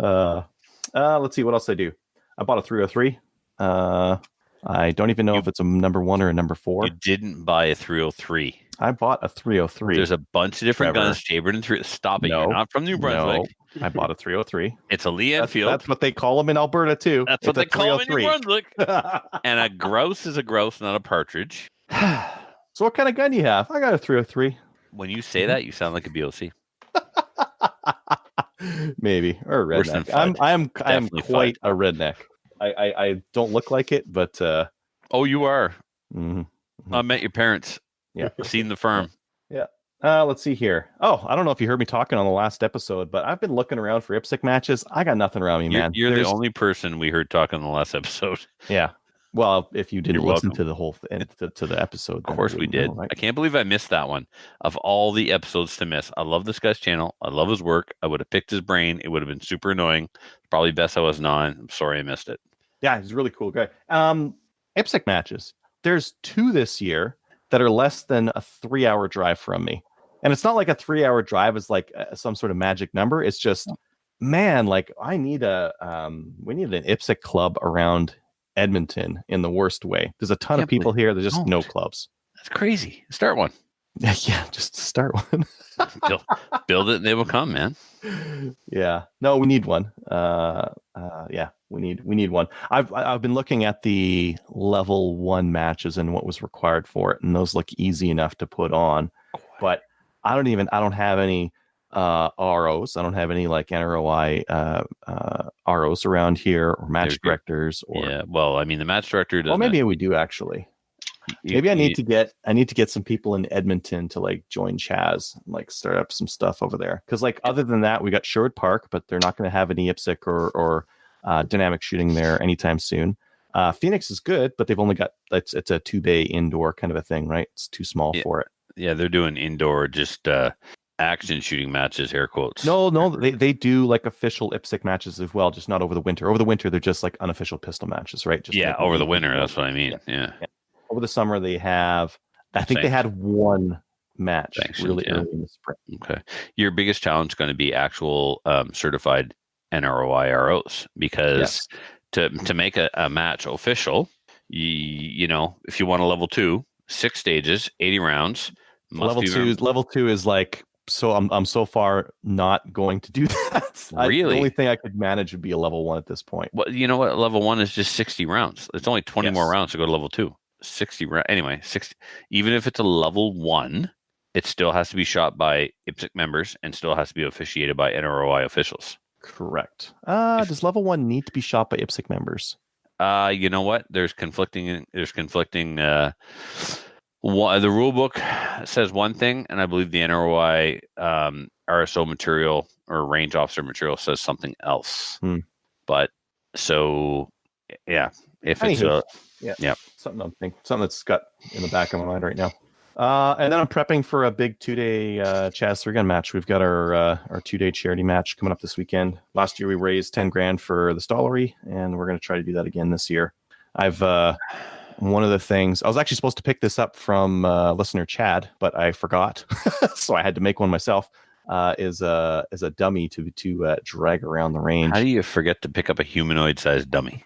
Let's see what else I do. I bought a 303. I don't even know if it's a number 1 or a number 4. You didn't buy a 303. I bought a 303. There's a bunch of different guns chambered in 3. Stop it. You're not from New Brunswick. No, I bought a 303. It's a Lee Enfield. That's what they call them in Alberta too. That's what they call them in New Brunswick. And a grouse is a grouse, not a partridge. So what kind of gun do you have? I got a 303. When you say that, you sound like a BOC. Maybe, or a redneck. I'm quite a redneck. I don't look like it, but oh, you are. Mm-hmm. I met your parents. Yeah, seen the firm. Yeah. Let's see here. Oh, I don't know if you heard me talking on the last episode, but I've been looking around for IPSC matches. I got nothing around me, man. You're the only person we heard talking on the last episode. Yeah. Well, if you didn't listen to the whole to the episode, of course we did. Right? I can't believe I missed that one. Of all the episodes to miss, I love this guy's channel. I love his work. I would have picked his brain. It would have been super annoying. Probably best I wasn't on. I'm sorry I missed it. Yeah, he's a really cool guy. IPSC matches. There's 2 this year that are less than a 3-hour drive from me, and it's not like a 3-hour drive is like some sort of magic number. It's just, man, like I need we need an IPSC club around Edmonton in the worst way. There's a ton of people here. There's just no clubs. That's crazy. Start one. Yeah, just start one. build it and they will come, man. Yeah. No, we need one. Yeah, we need one. I've been looking at the level 1 matches and what was required for it, and those look easy enough to put on. But I don't have any ROs. I don't have any like NROI ROs around here, or match directors. Or yeah, well, I mean the match director does. Well, maybe we do actually. Maybe I need to get some people in Edmonton to like join Chaz and like start up some stuff over there. Because like other than that, we got Sherwood Park, but they're not going to have any IPSC or dynamic shooting there anytime soon. Phoenix is good, but they've only got it's a 2-bay indoor kind of a thing, right? It's too small for it. Yeah, they're doing indoor just action shooting matches, air quotes. No, they do like official IPSC matches as well, just not over the winter. Over the winter, they're just like unofficial pistol matches, right? Just over the winter. That's what I mean. Yeah. Over the summer, they have. I think they had 1 match early in the spring. Okay, your biggest challenge is going to be actual certified NROI ROs because to make a match official, you know, if you want a level 2, 6 stages, 80 rounds. Level two is like. So I'm so far not going to do that. Really? The only thing I could manage would be a level 1 at this point. Well, you know what? Level 1 is just 60 rounds. It's only 20 more rounds to go to level 2. 60 anyway, 60. Even if it's a level 1, it still has to be shot by IPSC members and still has to be officiated by NROI officials. Correct. Does level 1 need to be shot by IPSC members? You know what? There's conflicting. The rule book says one thing, and I believe the NROI RSO material or range officer material says something else. But so, yeah, if it's something that's got in the back of my mind right now. And then I'm prepping for a big 2-day Chaz 3-gun match. We've got our 2-day charity match coming up this weekend. Last year we raised $10,000 for the Stollery, and we're going to try to do that again this year. I've one of the things I was actually supposed to pick this up from listener Chad, but I forgot, so I had to make one myself. Is a dummy to drag around the range. How do you forget to pick up a humanoid-sized dummy?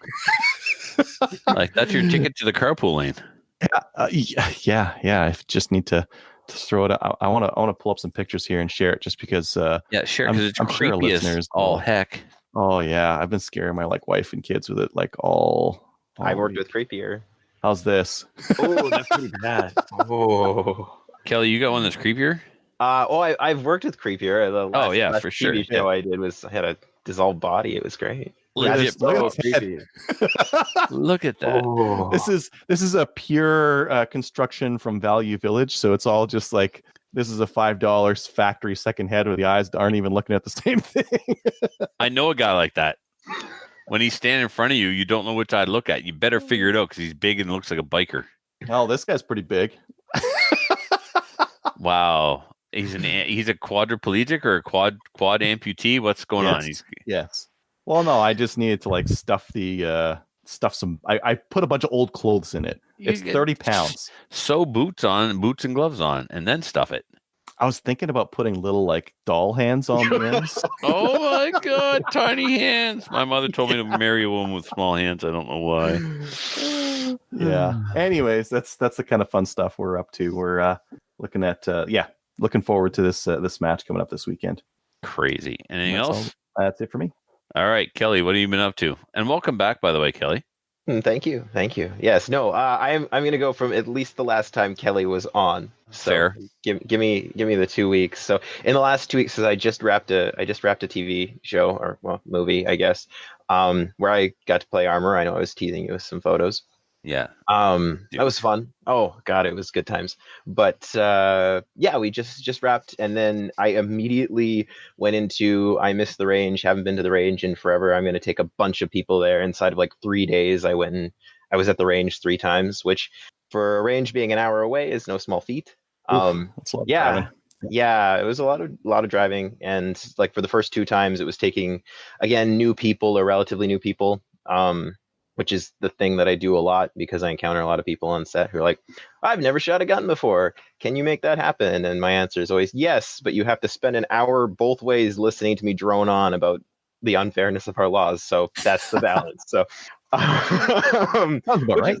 Like that's your ticket to the carpool lane. Yeah. I just need to throw it. I want to pull up some pictures here and share it, just because. Share it because it's I'm sure creepy as all heck. Oh yeah, I've been scaring my wife and kids with it all. I've worked week. with creepier. How's this? Oh, that's pretty bad. Oh, Kelly, you got one that's creepier? I've worked with creepier. The last for TV sure. show I did I had a dissolved body. It was great. Legit. Creepy. Look at that. Oh. This is a pure construction from Value Village, so it's all just like, this is a $5 factory second head where the eyes aren't even looking at the same thing. I know a guy like that. When he's standing in front of you, you don't know which eye to look at. You better figure it out because he's big and looks like a biker. Well, this guy's pretty big. Wow. He's a quadriplegic or a quad amputee? What's going on? Yes. Well, no, I just needed to stuff some. I put a bunch of old clothes in it. It's 30 pounds. Sew boots and gloves on, and then stuff it. I was thinking about putting little doll hands on the ends. Oh my god, tiny hands! My mother told me to marry a woman with small hands. I don't know why. Yeah. Anyways, that's the kind of fun stuff we're up to. We're looking forward to this match coming up this weekend. Crazy. Anything else? That's it for me. All right, Kelly, what have you been up to? And welcome back, by the way, Kelly. Thank you. Yes, no, I'm going to go from at least the last time Kelly was on. So fair. Give me the 2 weeks. So in the last 2 weeks, I just wrapped a TV show, or movie, I guess, where I got to play armourer. I know I was teasing you with some photos. Yeah. That was fun. Oh god, it was good times. But we just wrapped, and then I immediately went into, I missed the range, haven't been to the range in forever. I'm going to take a bunch of people there inside of 3 days. I was at the range 3 times, which for a range being an hour away is no small feat. That's a lot of driving. Yeah, it was a lot of driving, and for the first 2 times it was taking, again, new people or relatively new people. Which is the thing that I do a lot, because I encounter a lot of people on set who are like, I've never shot a gun before. Can you make that happen? And my answer is always yes, but you have to spend an hour both ways listening to me drone on about the unfairness of our laws. So that's the balance. So sounds about right.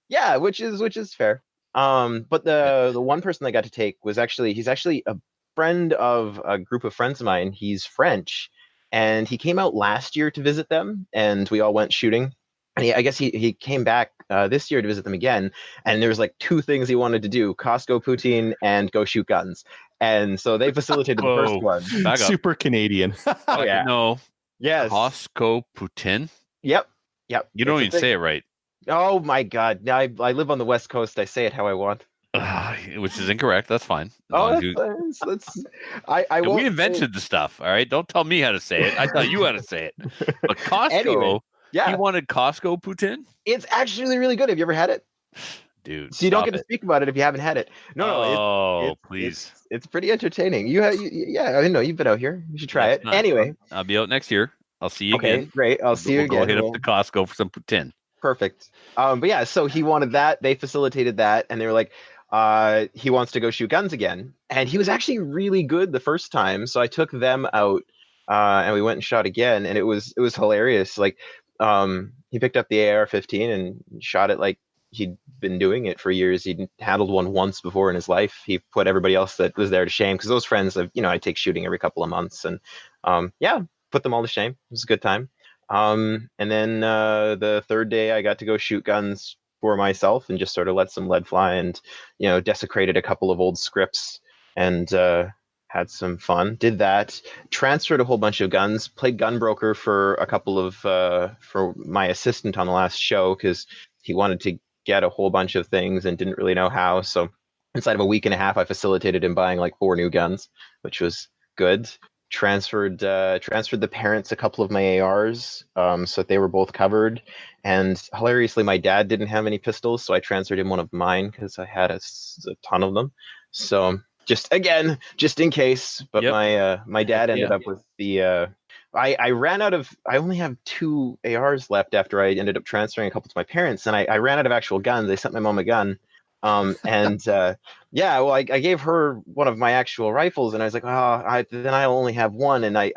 Yeah, which is fair. But the one person I got to take was he's actually a friend of a group of friends of mine. He's French, and he came out last year to visit them, and we all went shooting. And I guess he came back this year to visit them again, and there was 2 things he wanted to do: Costco poutine and go shoot guns. And so they facilitated the first one. Super Canadian. Oh yeah. No. Yes. Costco poutine. Yep. You don't even say it right. Oh my god! Now I live on the West Coast. I say it how I want. Which is incorrect. That's fine. We invented the stuff. All right. Don't tell me how to say it. I tell you how to say it. But Costco. Anyway. Yeah. You wanted Costco poutine? It's actually really good. Have you ever had it? Dude. So you don't get to speak about it if you haven't had it. No. Please. It's pretty entertaining. I know you've been out here. You should try it. Anyway. I'll be out next year. I'll see you again. Okay, great. I'll see you again. Go hit up the Costco for some poutine. Perfect. But yeah, so he wanted that. They facilitated that, and they were like, he wants to go shoot guns again. And he was actually really good the first time. So I took them out, and we went and shot again, and it was hilarious. He picked up the AR-15 and shot it like he'd been doing it for years. He'd handled one once before in his life. He put everybody else that was there to shame, because those friends I take shooting every couple of months, and put them all to shame. It was a good time. And then the third day I got to go shoot guns for myself and just sort of let some lead fly, and desecrated a couple of old scripts, and had some fun. Did that, transferred a whole bunch of guns, played gun broker for a couple of for my assistant on the last show, because he wanted to get a whole bunch of things and didn't really know how. So inside of a week and a half, I facilitated him buying 4 new guns, which was good. Transferred the parents a couple of my ARs, so that they were both covered. And hilariously, my dad didn't have any pistols, so I transferred him one of mine because I had a ton of them. So just in case. But my dad ended up with the. I ran out of. I only have 2 ARs left after I ended up transferring a couple to my parents, and I ran out of actual guns. I sent my mom a gun. I gave her one of my actual rifles, and I was like, then I only have one, and I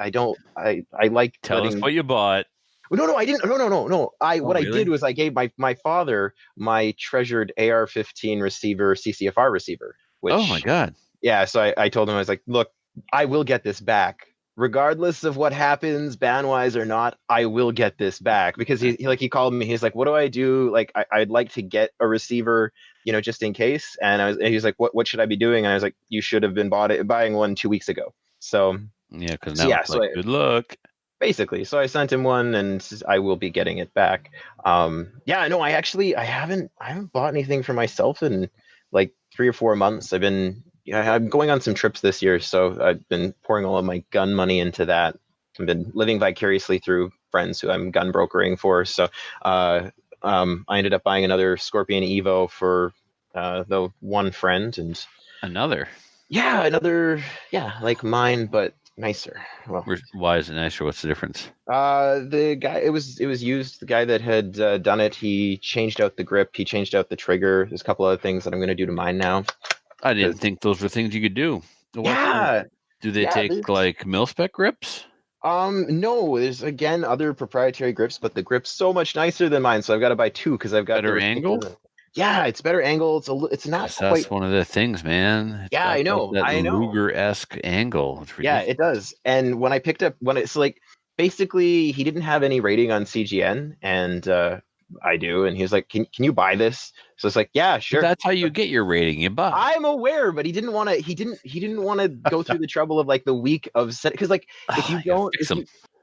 like. Tell us what you bought. No, I didn't. No. I did was I gave my father my treasured AR-15 receiver, CCFR receiver, Which, oh my God. Yeah, so I told him, I was like, look, I will get this back. Regardless of what happens, ban-wise or not, I will get this back. Because he called me, he's like, what do I do? Like, I'd like to get a receiver, just in case. And he's like, what should I be doing? And I was like, you should have been buying one 2 weeks ago. So yeah, because now it's like, good luck. Basically, so I sent him one, and I will be getting it back. Yeah, no, I haven't bought anything for myself in like 3 or 4 months. I'm going on some trips this year, so I've been pouring all of my gun money into that. I've been living vicariously through friends who I'm gun brokering for. So I ended up buying another Scorpion Evo for the one friend, and another, like mine, but nicer. Well, why is it nicer? What's the difference? The guy, it was used. The guy that had done it, he changed out the grip, he changed out the trigger. There's a couple other things that I'm going to do to mine now. I didn't think those were things you could do. Do they take like mil-spec grips? No, there's again other proprietary grips, but the grip's so much nicer than mine, so I've got to buy two because I've got better angle. Yeah, it's better angle. It's not quite. That's one of the things, man. Yeah, I know. That Luger-esque angle. Yeah, it does. And when it's like, basically, he didn't have any rating on CGN, and I do, and he was like, "Can you buy this?" So it's like, "Yeah, sure." But that's how you get your rating. You buy. I'm aware, but he didn't want to. He didn't want to go through the trouble of like the week of set, because like if you don't.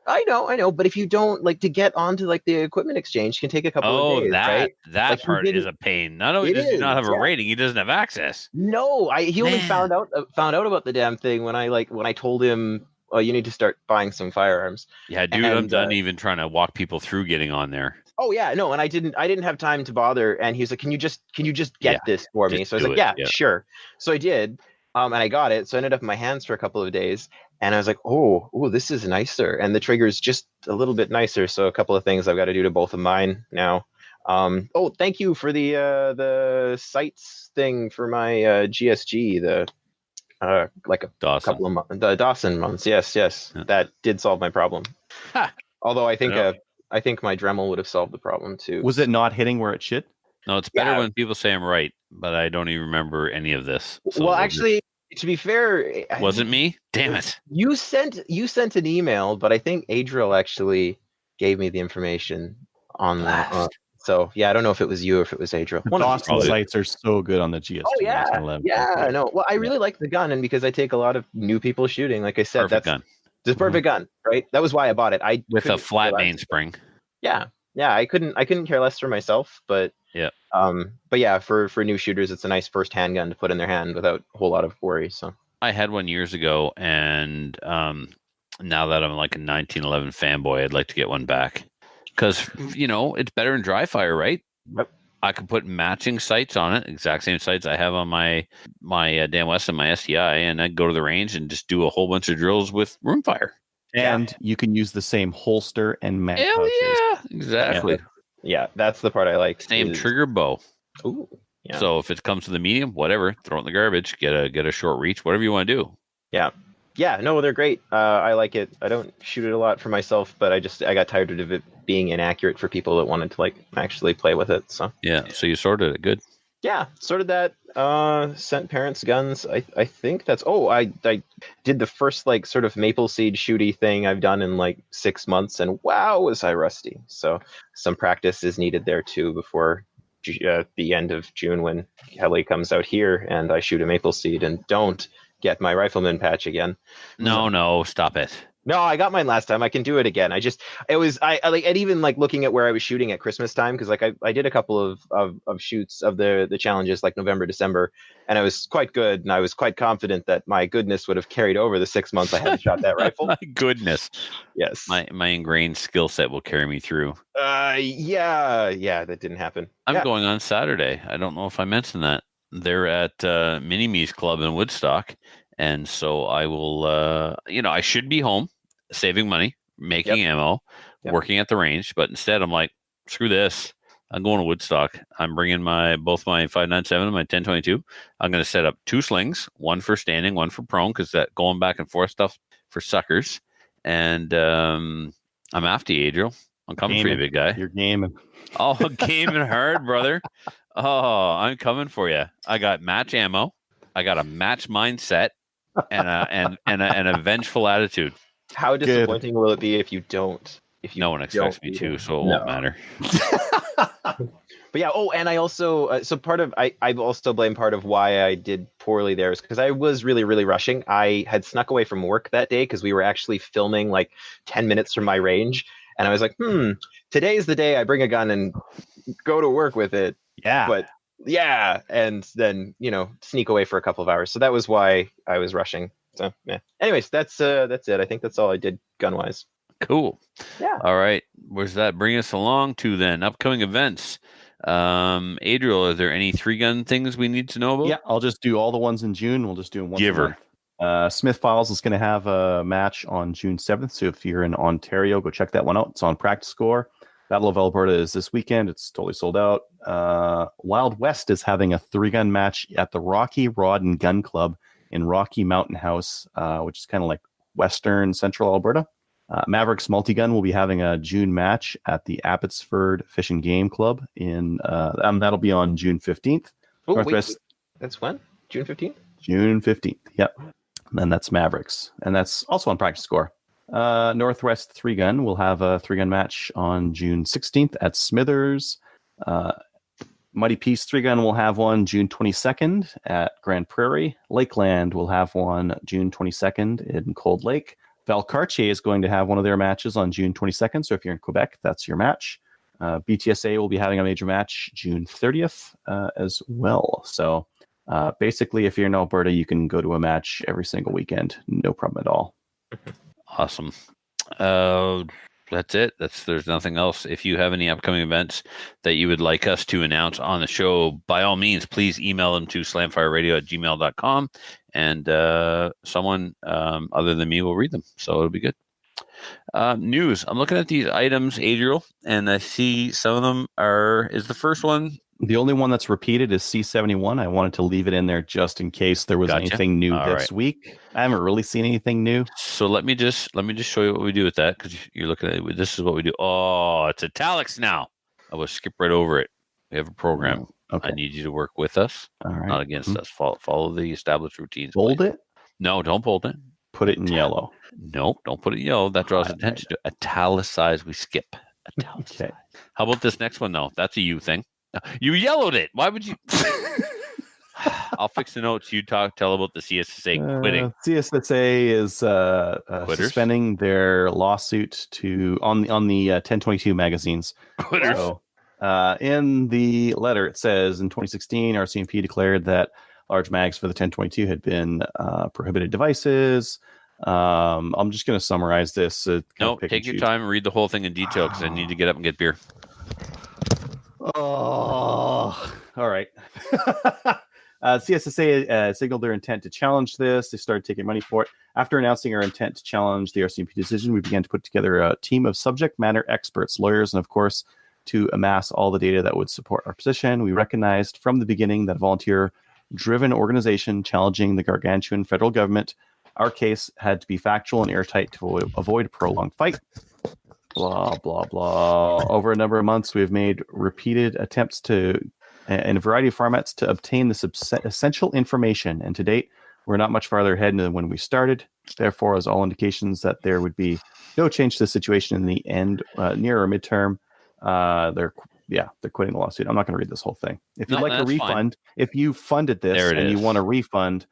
I know, but if you don't, like, to get onto like the equipment exchange can take a couple of days, right? That like, part is a pain. Not only does he not have a rating, he doesn't have access. No, he only found out about the damn thing when I told him, "Oh, you need to start buying some firearms." Yeah, dude, I'm done even trying to walk people through getting on there. Oh yeah, no, and I didn't have time to bother. And he was like, "Can you just get this for me?" So I was like, "Yeah, sure." So I did, and I got it. So I ended up in my hands for a couple of days. And I was like, oh, this is nicer. And the trigger's just a little bit nicer. So a couple of things I've got to do to both of mine now. Thank you for the sights thing for my GSG, like a Dawson. couple of months. The Dawson months. Yes. Yeah. That did solve my problem. Although I think my Dremel would have solved the problem too. Was it not hitting where it should? No, it's better when people say I'm right, but I don't even remember any of this. So well, actually, to be fair, wasn't me. Damn it! You sent an email, but I think Adriel actually gave me the information on that. So yeah, I don't know if it was you or if it was Adriel. The Dawson sights are so good on the GSG. Oh yeah, I know. Well, I really like the gun, and because I take a lot of new people shooting, like I said, perfect gun. It's a perfect gun, right? That was why I bought it. With a flat mainspring. Yeah. I couldn't care less for myself, but yeah. But yeah, for new shooters, it's a nice first handgun to put in their hand without a whole lot of worry. So I had one years ago, and now that I'm like a 1911 fanboy, I'd like to get one back because it's better in dry fire, right? Yep. I can put matching sights on it, exact same sights I have on my Dan West and my STI, and I'd go to the range and just do a whole bunch of drills with room fire. And you can use the same holster and mag pouches. Yeah, exactly. Yeah, that's the part I like. Same trigger bow. Ooh. Yeah. So if it comes to the medium, whatever, throw it in the garbage, get a short reach, whatever you want to do. Yeah. Yeah, no, they're great. I like it. I don't shoot it a lot for myself, but I got tired of it being inaccurate for people that wanted to like actually play with it. So yeah, so you sorted it good. Yeah, sorted that. Sent parents guns. I think that's. Oh, I did the first like sort of maple seed shooty thing I've done in like 6 months, and wow, was I rusty. So some practice is needed there too before the end of June when Kelly comes out here and I shoot a maple seed and don't get my rifleman patch again. No, stop it. No, I got mine last time. I can do it again. I like, and even like looking at where I was shooting at Christmas time, because like I did a couple of shoots of the challenges like November, December, and I was quite good, and I was quite confident that my goodness would have carried over the 6 months I hadn't shot that rifle. My goodness. Yes. My ingrained skill set will carry me through. Yeah, that didn't happen. I'm going on Saturday. I don't know if I mentioned that. They're at Mini Me's Club in Woodstock. And so I will, I should be home saving money, making ammo, working at the range. But instead, I'm like, screw this. I'm going to Woodstock. I'm bringing both my 5.97 and my 10.22. I'm going to set up 2 slings, one for standing, one for prone, because that going back and forth stuff for suckers. And I'm after you, Adriel. I'm coming for you, big guy. You're gaming. Oh, gaming hard, brother. Oh, I'm coming for you. I got match ammo. I got a match mindset and a vengeful attitude. How disappointing will it be if you don't? If you no one expects me to, so it won't matter. But yeah. Oh, and I also I've also blamed part of why I did poorly there is because I was really, really rushing. I had snuck away from work that day because we were actually filming like 10 minutes from my range, and I was like, today's the day I bring a gun and go to work with it. Yeah. But yeah, and then sneak away for a couple of hours. So that was why I was rushing. So yeah. Anyways, that's it. I think that's all I did gun wise. Cool. Yeah. All right. Where's that bring us along to then? Upcoming events. Adriel, are there any 3-gun things we need to know about? Yeah, I'll just do all the ones in June. We'll just do them once Giver. a month. Smith Files is going to have a match on June 7th. So if you're in Ontario, go check that one out. It's on Practice Score. Battle of Alberta is this weekend. It's totally sold out. Wild West is having a 3-gun match at the Rocky Rod and Gun Club in Rocky Mountain House, which is kind of like Western Central Alberta. Mavericks Multigun will be having a June match at the Abbotsford Fish and Game Club that'll be on June 15th. Oh, wait, that's when? June 15th? June 15th, yep. And then that's Mavericks. And that's also on Practice Score. Northwest 3-gun will have a 3-gun match on June 16th at Smithers. Muddy Peace 3-gun will have one June 22nd at Grand Prairie. Lakeland will have one June 22nd in Cold Lake. Valcartier is going to have one of their matches on June 22nd. So if you're in Quebec, that's your match. BTSA will be having a major match June 30th as well. So basically, if you're in Alberta, you can go to a match every single weekend. No problem at all. Awesome. That's it. There's nothing else. If you have any upcoming events that you would like us to announce on the show, by all means, please email them to slamfireradio@gmail.com, and someone other than me will read them. So it'll be good. News. I'm looking at these items, Adriel, and I see some of them is the first one. The only one that's repeated is C71. I wanted to leave it in there just in case there was anything new this week. I haven't really seen anything new. So let me just show you what we do with that, because you're looking at it. This is what we do. Oh, it's italics now. I will skip right over it. We have a program. Okay. I need you to work with us, not against us. Follow the established routines. Bold it? No, don't bold it. Put it in yellow. Nope, don't put it in yellow. That draws attention to italicize. We skip. Italicize. Okay. How about this next one, though? That's a you thing. You yellowed it. Why would you? I'll fix the notes. You tell about the CSSA quitting. CSSA is suspending their lawsuit on the 1022 magazines. Quitters. So, in the letter, it says in 2016, RCMP declared that large mags for the 1022 had been prohibited devices. I'm just going to summarize this. No, take your time and read the whole thing in detail, because I need to get up and get beer. Oh, all right. CSSA signaled their intent to challenge this. They started taking money for it. After announcing our intent to challenge the RCMP decision, we began to put together a team of subject matter experts, lawyers, and of course, to amass all the data that would support our position. We recognized from the beginning that a volunteer-driven organization challenging the gargantuan federal government, our case had to be factual and airtight to avoid a prolonged fight. Blah, blah, blah. Over a number of months, we have made repeated attempts in a variety of formats to obtain this essential information. And to date, we're not much farther ahead than when we started. Therefore, as all indications that there would be no change to the situation in the end, near or midterm, they're quitting the lawsuit. I'm not going to read this whole thing. If you'd like a refund, if you funded this and you want a refund,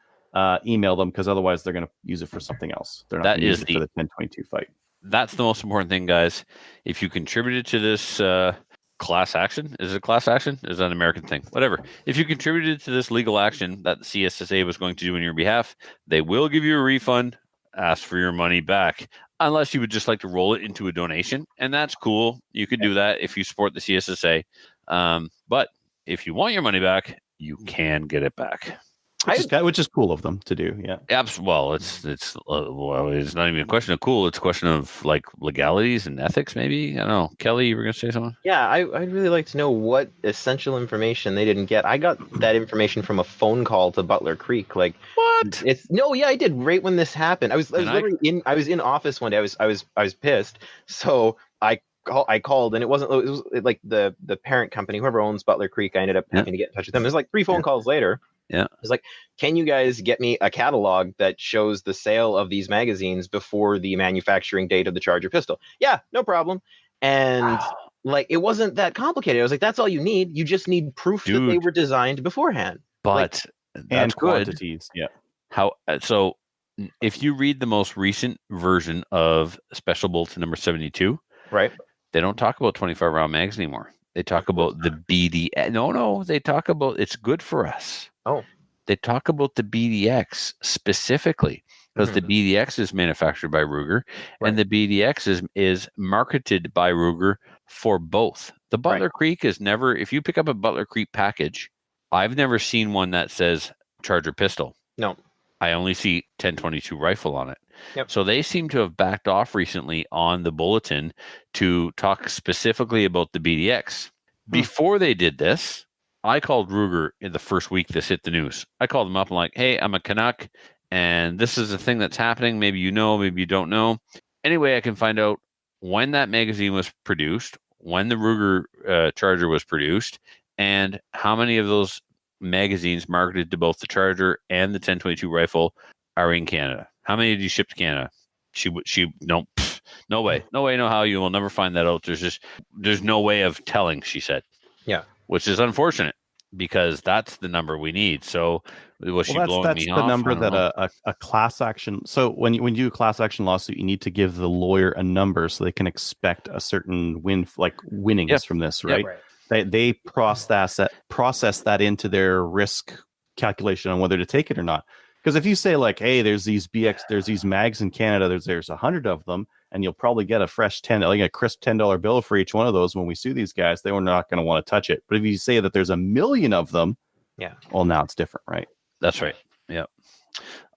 email them, because otherwise they're going to use it for something else. They're not going to use it for the 1022 fight. That's the most important thing, guys. If you contributed to this class action, is it a class action? Is that an American thing? Whatever. If you contributed to this legal action that the CSSA was going to do on your behalf, they will give you a refund, ask for your money back, unless you would just like to roll it into a donation. And that's cool. You could do that if you support the CSSA. But if you want your money back, you can get it back. Which is cool of them to do, yeah. Well, it's not even a question of cool. It's a question of like legalities and ethics, maybe. I don't know. Kelly, you were going to say something? Yeah, I'd really like to know what essential information they didn't get. I got that information from a phone call to Butler Creek. Like, what? I did right when this happened. I was in office one day. I was pissed, so I called, and it was like the parent company, whoever owns Butler Creek. I ended up having to get in touch with them. It was like 3 phone calls later. Yeah. It's like, can you guys get me a catalog that shows the sale of these magazines before the manufacturing date of the Charger pistol? Yeah, no problem. And like, it wasn't that complicated. I was like, that's all you need. You just need proof that they were designed beforehand. But and quantities. Yeah. So if you read the most recent version of Special Bulletin number 72, right, they don't talk about 25 round mags anymore. They talk about the BD. No, they talk about it's good for us. Oh, they talk about the BDX specifically because the BDX is manufactured by Ruger, and the BDX is marketed by Ruger for both. The Butler Creek is never. If you pick up a Butler Creek package, I've never seen one that says Charger pistol. No, I only see 1022 rifle on it. Yep. So they seem to have backed off recently on the bulletin to talk specifically about the BDX. Before they did this, I called Ruger in the first week this hit the news. I called them up and like, hey, I'm a Canuck, and this is a thing that's happening. Maybe you know, maybe you don't know. Anyway, I can find out when that magazine was produced, when the Ruger Charger was produced, and how many of those magazines marketed to both the Charger and the 1022 rifle are in Canada. How many did you ship to Canada? No way, no how. You will never find that out. There's no way of telling, she said. Yeah, which is unfortunate because that's the number we need. So was she blowing me off? That's the number that a class action. So when you do a class action lawsuit, you need to give the lawyer a number so they can expect a certain winnings from this, right? They process that into their risk calculation on whether to take it or not. Because if you say like, hey, there's these mags in Canada, there's 100 of them, and you'll probably get a fresh a crisp $10 bill for each one of those when we sue these guys, they were not going to want to touch it. But if you say that there's 1 million of them, well, now it's different, right? That's right. Yeah.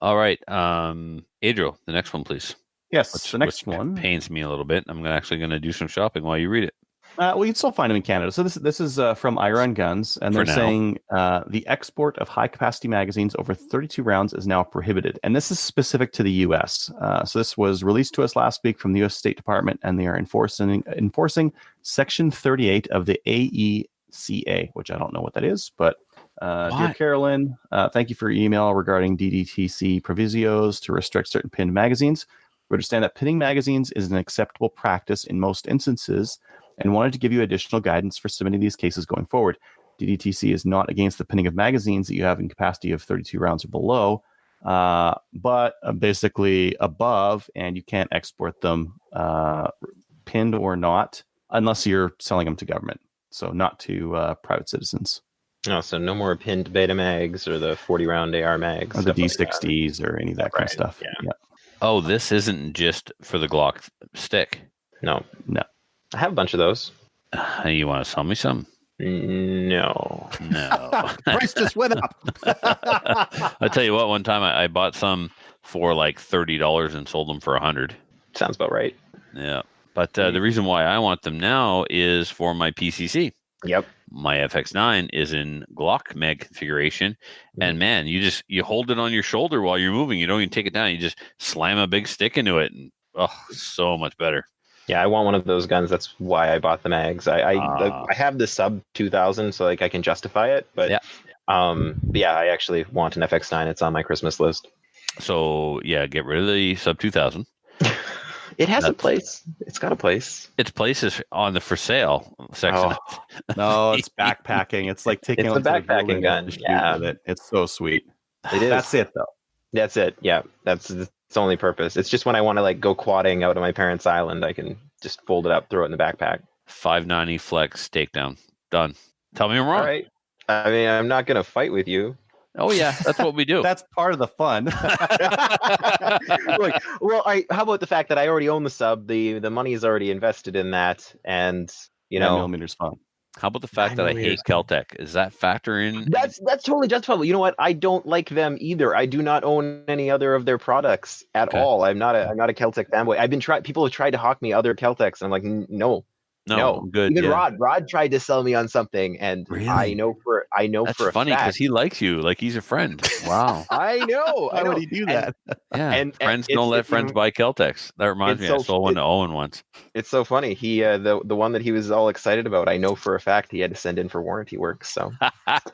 All right. Adriel, the next one, please. Yes, the next one pains me a little bit. I'm actually going to do some shopping while you read it. Well, you'd still find them in Canada. So this is from Iron Guns, and they're saying the export of high-capacity magazines over 32 rounds is now prohibited. And this is specific to the U.S. So this was released to us last week from the U.S. State Department, and they are enforcing Section 38 of the AECA, which I don't know what that is. But dear Carolyn, thank you for your email regarding DDTC provisos to restrict certain pinned magazines. We understand that pinning magazines is an acceptable practice in most instances, and wanted to give you additional guidance for submitting these cases going forward. DDTC is not against the pinning of magazines that you have in capacity of 32 rounds or below, but basically above, and you can't export them pinned or not, unless you're selling them to government. So not to private citizens. Oh, so no more pinned beta mags or the 40 round AR mags. Or the D60s or any of that kind of stuff. Yeah. Oh, this isn't just for the Glock stick. No. I have a bunch of those. You want to sell me some? No. Price just went up. I'll tell you what, one time I bought some for like $30 and sold them for $100. Sounds about right. Yeah. But the reason why I want them now is for my PCC. Yep. My FX9 is in Glock mag configuration. And man, you hold it on your shoulder while you're moving. You don't even take it down. You just slam a big stick into it. And so much better. Yeah, I want one of those guns. That's why I bought the mags. I have the sub 2000, so like I can justify it. But I actually want an FX9. It's on my Christmas list. So yeah, get rid of the sub 2000. It has a place. It's got a place. Its place is on the for sale section. No, it's backpacking. It's like taking a backpacking gun. Yeah, with it. It's so sweet. It is. That's it though. That's it. Yeah, that's its only purpose. It's just when I want to like go quadding out of my parents' island, I can just fold it up, throw it in the backpack. 590 flex takedown. Done. Tell me I'm wrong. All right. I mean, I'm not going to fight with you. Oh yeah, that's what we do. That's part of the fun. How about the fact that I already own the sub? The money is already invested in that, and 9mm's fun. How about the fact that I hate Keltec? Is that factor in? That's totally justifiable. You know what? I don't like them either. I do not own any other of their products at all. I'm not a Keltec fanboy. People have tried to hawk me other Keltecs. And I'm like, no. Good. Even Rod tried to sell me on something, and really? I I know That's for a funny because fact. he likes you, like he's a friend. Wow. I know. Why would he do that? Yeah. And friends don't let friends buy Kel-Tex. That reminds me, I sold one to Owen once. It's so funny. He the one that he was all excited about, I know for a fact he had to send in for warranty work. So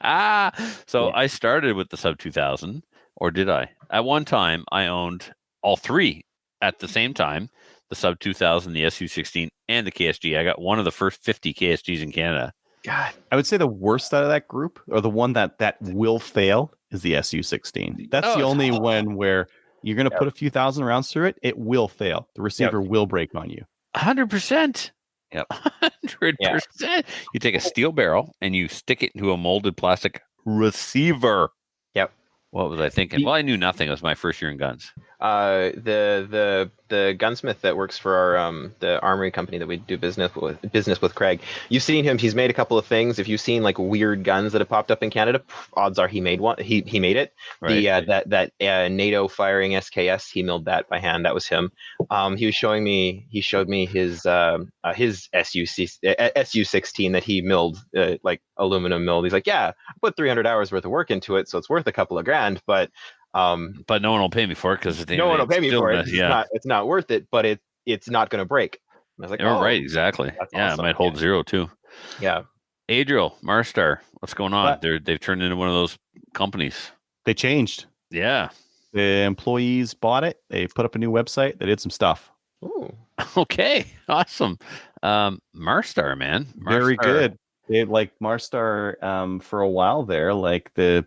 I started with the Sub 2000, or did I? At one time, I owned all three at the same time: the Sub 2000, the SU16, and the KSG. I got one of the first 50 KSGs in Canada. God, I would say the worst out of that group, or the one that will fail, is the SU16. That's the only one where you're going to put a few thousand rounds through it. It will fail. The receiver will break on you. 100%. Yep. 100%. You take a steel barrel and you stick it into a molded plastic receiver. Yep. What was I thinking? Well, I knew nothing. It was my first year in guns. The gunsmith that works for our the armory company that we do business with, Craig. You've seen him. He's made a couple of things. If you've seen like weird guns that have popped up in Canada, odds are he made one. He made it. Right. That NATO firing SKS. He milled that by hand. That was him. He showed me his SU16 that he milled, like aluminum milled. He's like, yeah, I put 300 hours worth of work into it, so it's worth a couple of grand, but no one will pay me for it because no one will pay me for it. It's not worth it, but it's not going to break. I was like, right, exactly. Yeah, awesome. It might hold zero too. Yeah. Adriel, Marstar, what's going on? They've turned into one of those companies. They changed. Yeah. The employees bought it. They put up a new website. They did some stuff. Ooh. Okay. Awesome. Marstar, man. Very good. They like Marstar for a while there, like the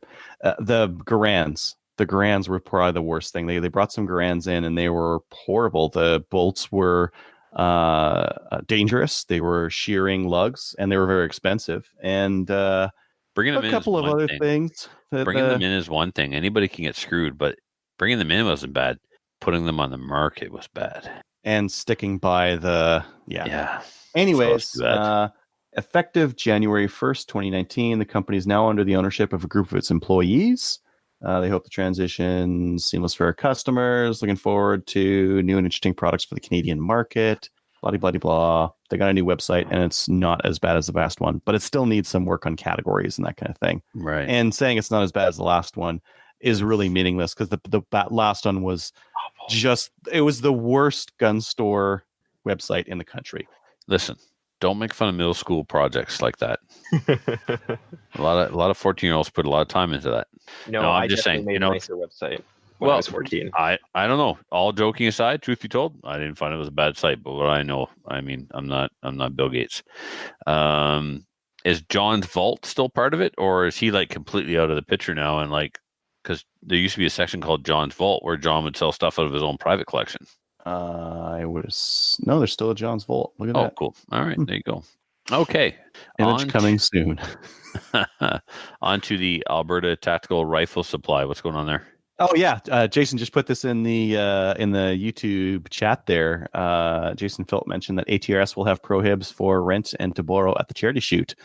Garands. The Garands were probably the worst thing. They brought some Garands in and they were horrible. The bolts were dangerous. They were shearing lugs and they were very expensive. And bringing them a couple of other things. Bringing them in is one thing. Anybody can get screwed, but bringing them in wasn't bad. Putting them on the market was bad. And sticking by the Anyways, effective January 1st, 2019, the company is now under the ownership of a group of its employees. They hope the transition seamless for our customers. Looking forward to new and interesting products for the Canadian market. Blah, blah, blah. They got a new website, and it's not as bad as the last one, but it still needs some work on categories and that kind of thing. Right. And saying it's not as bad as the last one is really meaningless because the last one was it was the worst gun store website in the country. Listen. Don't make fun of middle school projects like that. a lot of 14-year-olds put a lot of time into that. No, I'm just saying. Made a nicer website when I was 14. I don't know. All joking aside, truth be told, I didn't find it was a bad site. But what I know, I mean, I'm not Bill Gates. Is John's Vault still part of it, or is he like completely out of the picture now? And like, because there used to be a section called John's Vault where John would sell stuff out of his own private collection. No, there's still a John's Vault. Look at that. Oh, cool. All right, there you go. Okay. Image coming soon. On to the Alberta Tactical Rifle Supply. What's going on there? Oh yeah, Jason just put this in the YouTube chat there. Jason Philp mentioned that ATRS will have prohibs for rent and to borrow at the charity shoot.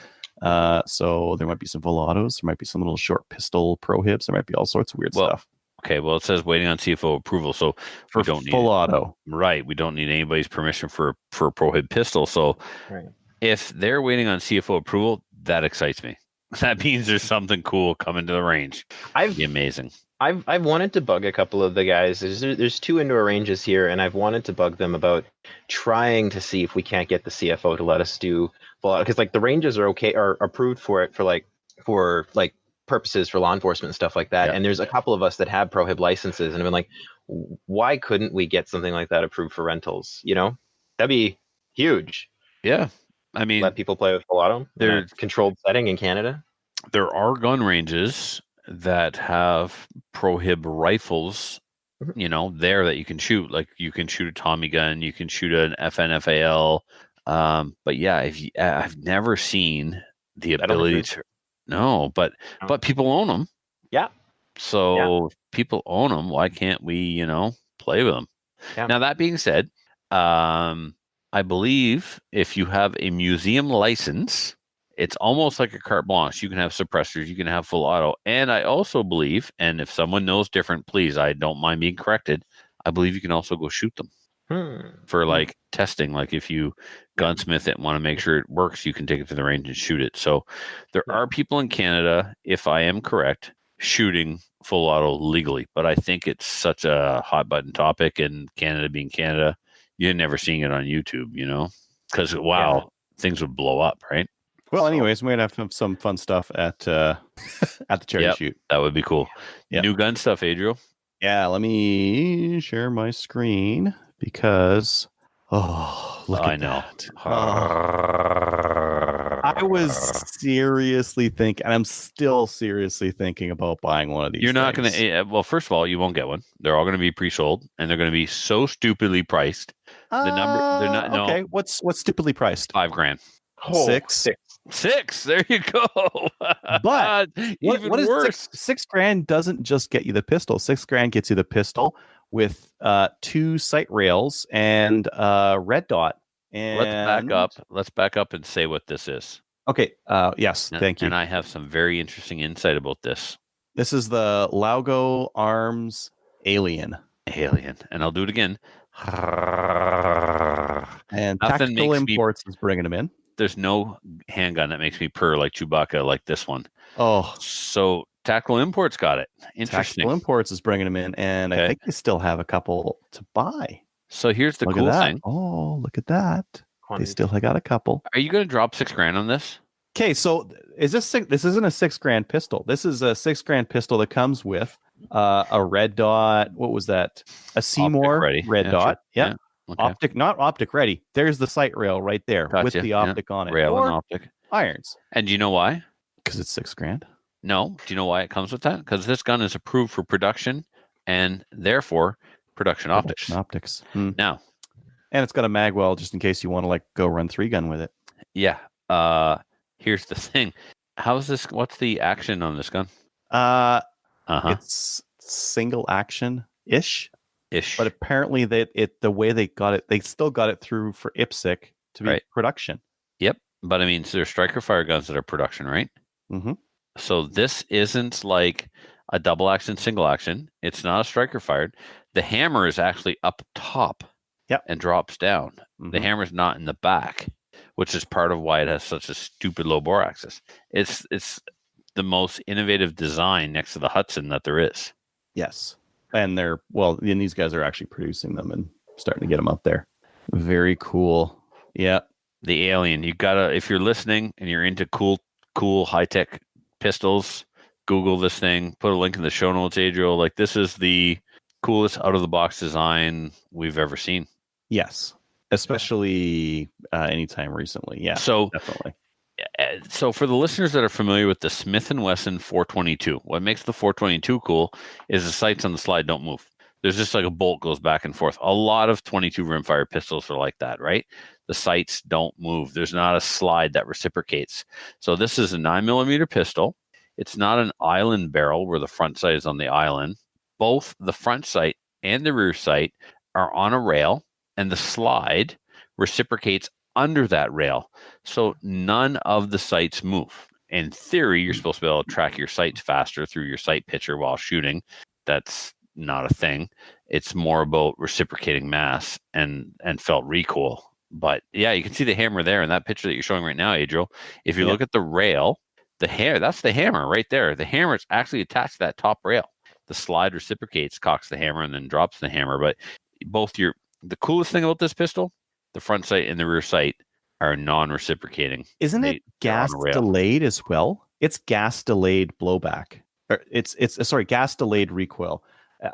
So there might be some full autos, there might be some little short pistol prohibs, there might be all sorts of weird stuff. Okay, well, it says waiting on CFO approval, so we don't need full auto. Right, we don't need anybody's permission for a prohib pistol. So if they're waiting on CFO approval, that excites me. That means there's something cool coming to the range. It'd be amazing. I've wanted to bug a couple of the guys. There's two indoor ranges here, and I've wanted to bug them about trying to see if we can't get the CFO to let us do full auto, because like the ranges are approved for it for purposes for law enforcement and stuff like that. Yeah. And there's a couple of us that have prohib licenses, and I've been like, why couldn't we get something like that approved for rentals? You know, that'd be huge. Yeah. I mean, let people play with full auto in a controlled setting in Canada. There are gun ranges that have prohib rifles, you know, there that you can shoot. Like you can shoot a Tommy gun, you can shoot an FNFAL. But yeah, I've never seen the ability to. No, but people own them. Yeah. So if people own them, why can't we, play with them? Yeah. Now, that being said, I believe if you have a museum license, it's almost like a carte blanche. You can have suppressors, you can have full auto. And I also believe, and if someone knows different, please, I don't mind being corrected, I believe you can also go shoot them. for like testing. Like if you gunsmith it and want to make sure it works, you can take it to the range and shoot it. So there are people in Canada, if I am correct, shooting full auto legally, but I think it's such a hot button topic, and Canada being Canada, you're never seeing it on YouTube, because things would blow up, right? Well, anyways, we might have some fun stuff at the charity shoot. That would be cool. Yep. New gun stuff, Adriel. Yeah, let me share my screen because look at that. I was seriously thinking, and I'm still seriously thinking about buying one of these. You're not going to. Well, first of all, you won't get one. They're all going to be pre-sold, and they're going to be so stupidly priced. The number, they're not. Okay, what's stupidly priced? $5,000. Oh, Six. There you go. But even what worse. Is $6,000 doesn't just get you the pistol. $6,000 gets you the pistol with 2 sight rails and red dot. And let's back up and say what this is. Okay. Yes. Thank you. And I have some very interesting insight about this. This is the Laugo Arms Alien. And I'll do it again. And Tactical Imports is bringing them in. There's no handgun that makes me purr like Chewbacca like this one. Oh. So Tactical Imports got it. Interesting. Tactical Imports is bringing them in, and I think they still have a couple to buy. So here's the cool thing. Oh, look at that. They still got a couple. Are you going to drop $6,000 on this? Okay, so this isn't a $6,000 pistol. This is a $6,000 pistol that comes with a red dot. What was that? A Seymour red dot. Sure. Yeah. Okay. Not optic ready. There's the sight rail right there with the optic on it. Rail and optic. Irons. And do you know why? Because it's $6,000. No. Do you know why it comes with that? Because this gun is approved for production and therefore production optics. Now. And it's got a magwell just in case you want to go run 3-gun with it. Yeah. Here's the thing. What's the action on this gun? It's single action ish. But apparently the way they got it, they still got it through for IPSC to be production. Yep. But I mean, so there's striker fire guns that are production, right? Mm-hmm. So this isn't like a double action, single action. It's not a striker fired. The hammer is actually up top and drops down. Mm-hmm. The hammer's not in the back, which is part of why it has such a stupid low bore axis. It's the most innovative design next to the Hudson that there is. Yes. And and these guys are actually producing them and starting to get them up there. Very cool. Yeah. The Alien. You gotta, if you're listening and you're into cool high-tech pistols, Google this thing, put a link in the show notes, Adriel. This is the coolest out-of-the-box design we've ever seen. Yes. Especially anytime recently. Yeah, so definitely. So for the listeners that are familiar with the Smith & Wesson 422, what makes the 422 cool is the sights on the slide don't move. There's just like a bolt goes back and forth. A lot of 22 rimfire pistols are like that, right? The sights don't move. There's not a slide that reciprocates. So this is a 9mm pistol. It's not an island barrel where the front sight is on the island. Both the front sight and the rear sight are on a rail, and the slide reciprocates under that rail. So none of the sights move. In theory, you're supposed to be able to track your sights faster through your sight picture while shooting. That's not a thing. It's more about reciprocating mass and felt recoil. But yeah, you can see the hammer there in that picture that you're showing right now, Adriel. If you look at the rail, that's the hammer right there. The hammer is actually attached to that top rail. The slide reciprocates, cocks the hammer, and then drops the hammer. But the coolest thing about this pistol, the front sight and the rear sight are non-reciprocating. Isn't it gas delayed as well? It's gas delayed blowback. It's gas delayed recoil.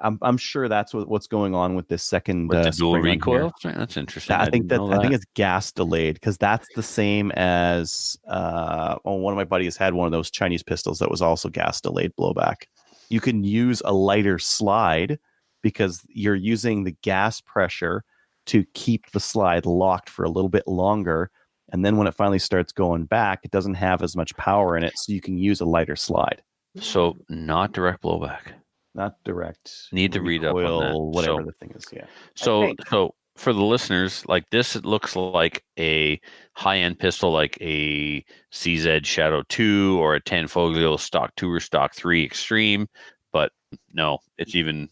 I'm sure that's what's going on with this second the dual recoil. That's interesting. I think it's gas delayed because that's the same as one of my buddies had one of those Chinese pistols that was also gas delayed blowback. You can use a lighter slide because you're using the gas pressure to keep the slide locked for a little bit longer. And then when it finally starts going back, it doesn't have as much power in it. So you can use a lighter slide. So not direct blowback. Not direct. Need to read up on that. Whatever the thing is. Yeah. So for the listeners, this, it looks like a high-end pistol, like a CZ Shadow 2 or a Tanfoglio Stock 2 or Stock 3 Extreme, but No, it's even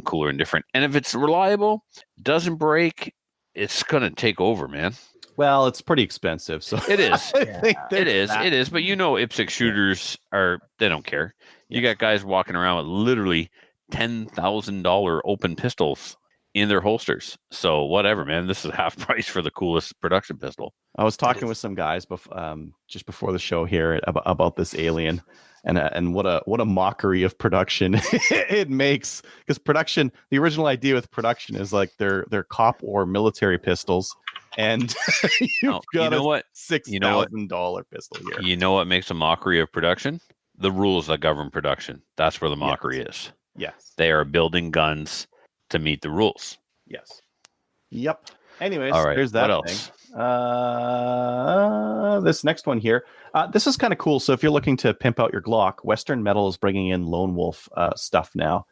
cooler and different. And if it's reliable, doesn't break, it's gonna take over, man. Well, it's pretty expensive, so it is. It is. But IPSC shooters they don't care. You got guys walking around with literally $10,000 open pistols in their holsters. So whatever, man. This is half price for the coolest production pistol. I was talking with some guys just before the show here about this alien, and what a mockery of production it makes. Because production, the original idea with production is like they're cop or military pistols, and you've got a $6,000 pistol here. You know what makes a mockery of production? The rules that govern production. That's where the mockery is. Yes. They are building guns to meet the rules. Yes. Yep. Anyways, all right. There's that what thing. Else? This next one here. This is kind of cool. So if you're looking to pimp out your Glock, Western Metal is bringing in Lone Wolf stuff now,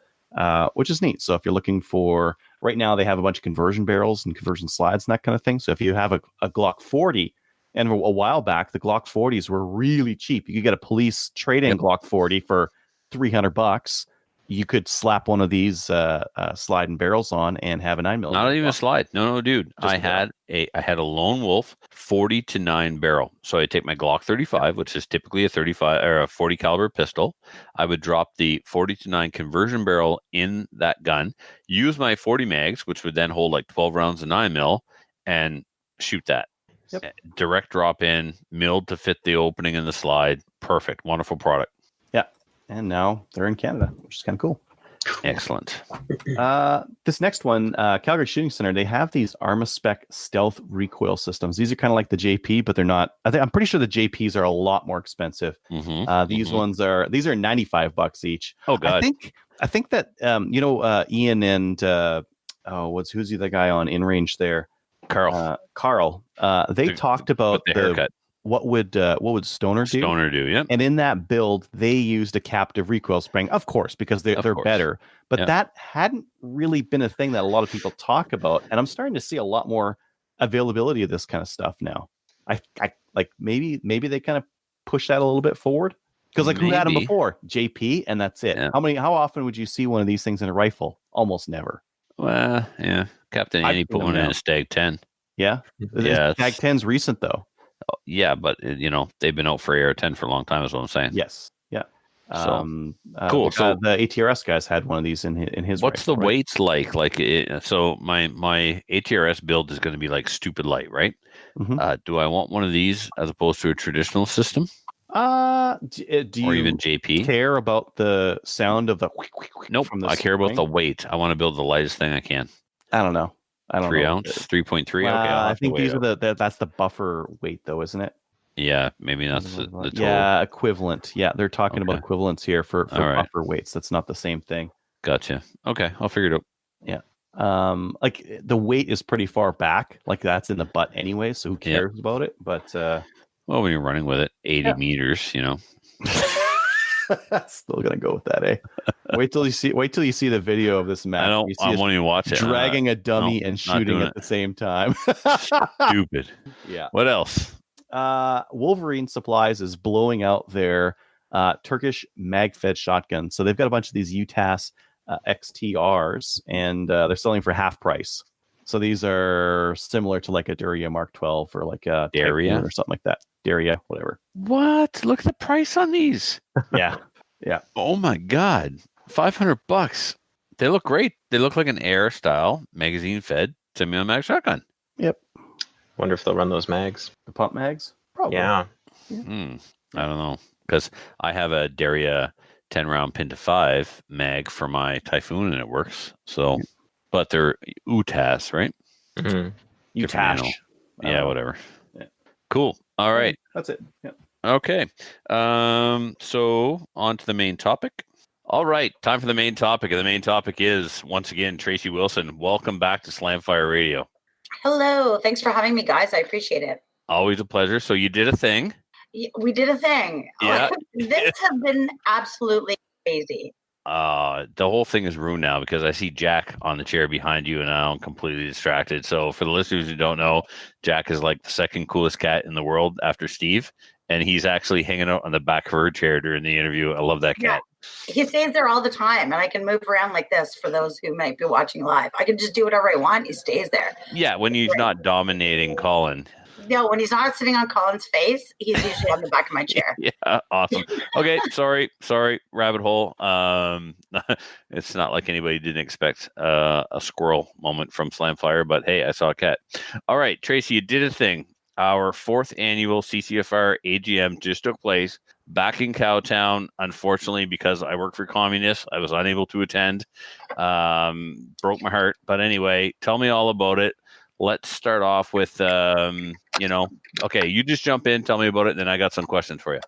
which is neat. So if you're looking for, right now they have a bunch of conversion barrels and conversion slides and that kind of thing. So if you have a Glock 40, and a while back, the Glock 40s were really cheap. You could get a police trade-in Glock 40 for $300. You could slap one of these slide and barrels on and have a 9mm. Not even a slide. No, dude. I had a Lone Wolf 40-9 barrel. So I take my Glock 35, which is typically a 35 or a 40 caliber pistol. I would drop the 40-9 conversion barrel in that gun, use my 40 mags, which would then hold like 12 rounds of 9mm, and shoot that. Yep. Direct drop in, milled to fit the opening in the slide. Perfect. Wonderful product. Yeah. And now they're in Canada, which is kind of cool. Excellent. This next one, Calgary Shooting Center, they have these ArmaSpec stealth recoil systems. These are kind of like the JP, but they're not. I'm pretty sure the JPs are a lot more expensive. These ones are $95 each. Oh God. I think that Ian and who's the other guy on In Range there? Carl. They talked about the haircut. What would Stoner do? Stoner do, yeah. And in that build, they used a captive recoil spring, of course, because they're better. But that hadn't really been a thing that a lot of people talk about, and I'm starting to see a lot more availability of this kind of stuff now. I like maybe they kind of push that a little bit forward, because who had them before? JP, and that's it. Yeah. How often would you see one of these things in a rifle? Almost never. Well, yeah. Captain Andy put one in a Stag 10. Yeah? Yeah. Stag 10's recent, though. Yeah, but, they've been out for AR-10 for a long time is what I'm saying. Yes. Yeah. Cool. So the ATRS guys had one of these in his what's rifle, the weights like? So my ATRS build is going to be like stupid light, right? Do I want one of these as opposed to a traditional system? Do you even JP care about the sound of the? Nope. I care about the weight. I want to build the lightest thing I can. I don't know. 3 ounce, 3.3. Okay, I think these are that's the buffer weight, though, isn't it? Yeah, maybe that's the total. Yeah, equivalent. Yeah, they're talking about equivalents here for buffer weights. That's not the same thing. Gotcha. Okay, I'll figure it out. Yeah. The weight is pretty far back. Like that's in the butt anyway, so who cares about it? But well, when you're running with it 80 meters, Still gonna go with that, eh? Wait till you see the video of this match. I won't even watch it. Dragging a dummy and shooting at the same time. Stupid. Yeah. What else? Wolverine Supplies is blowing out their Turkish mag-fed shotgun. So they've got a bunch of these UTAS XTRs, and they're selling for half price. So these are similar to like a Daria Mark 12 or like a Daria or something like that. Daria, whatever. What? Look at the price on these. Yeah. Oh my God. $500. They look great. They look like an air style magazine fed semi-automatic shotgun. Yep. Wonder if they'll run those mags. The pump mags? Probably. Yeah. I don't know. Because I have a Daria 10 round pin to 5 mag for my Typhoon and it works. So, but they're UTAS, right? UTAS. Yeah, whatever. Yeah. Cool. All right. That's it. Yeah. Okay. So on to the main topic. All right. Time for the main topic. And the main topic is, once again, Tracey Wilson. Welcome back to Slamfire Radio. Hello. Thanks for having me, guys. I appreciate it. Always a pleasure. So you did a thing. We did a thing. Yeah. This has been absolutely crazy. The whole thing is ruined now because I see Jack on the chair behind you and now I'm completely distracted. So for the listeners who don't know, Jack is like the second coolest cat in the world after Steve. and he's actually hanging out on the back of her chair during the interview. I love that cat. He stays there all the time, and I can move around like this for those who might be watching live. I can just do whatever I want. He stays there. Yeah, when he's not dominating Colin. No, when he's not sitting on Colin's face, he's usually on the back of my chair. Yeah, awesome. Okay, sorry, rabbit hole. It's not like anybody didn't expect a squirrel moment from Slamfire, but hey, I saw a cat. All right, Tracey, you did a thing. Our 4th annual CCFR AGM just took place back in Cowtown. Unfortunately, because I work for communists, I was unable to attend. Broke my heart. But anyway, tell me all about it. Let's start off with, okay, you just jump in, tell me about it, and then I got some questions for you.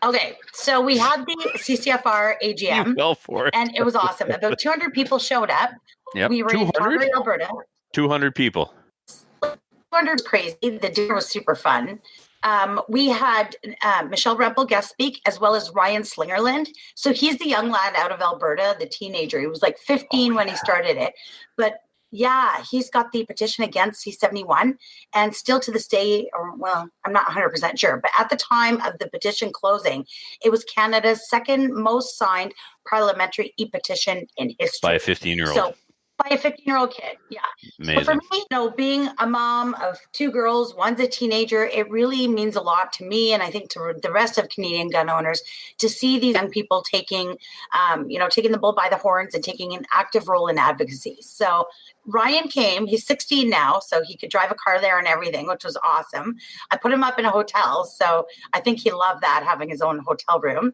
Okay, so we had the CCFR AGM. You fell for it. And it was awesome. About 200 people showed up. Yep. We were in Calgary, Alberta. 200 people. 200 crazy. The dinner was super fun. We had Michelle Rempel guest speak, as well as Ryan Slingerland. So he's the young lad out of Alberta, the teenager. He was like 15 when he started it. But yeah, he's got the petition against C71, and still to this day, I'm not 100% sure, but at the time of the petition closing, it was Canada's second most signed parliamentary e-petition in history. By a 15-year-old. So, by a 15-year-old kid, yeah. Amazing. So for me, being a mom of 2 girls, one's a teenager, it really means a lot to me, and I think to the rest of Canadian gun owners, to see these young people taking the bull by the horns and taking an active role in advocacy. So Ryan came, he's 16 now, so he could drive a car there and everything, which was awesome. I put him up in a hotel, so I think he loved that, having his own hotel room.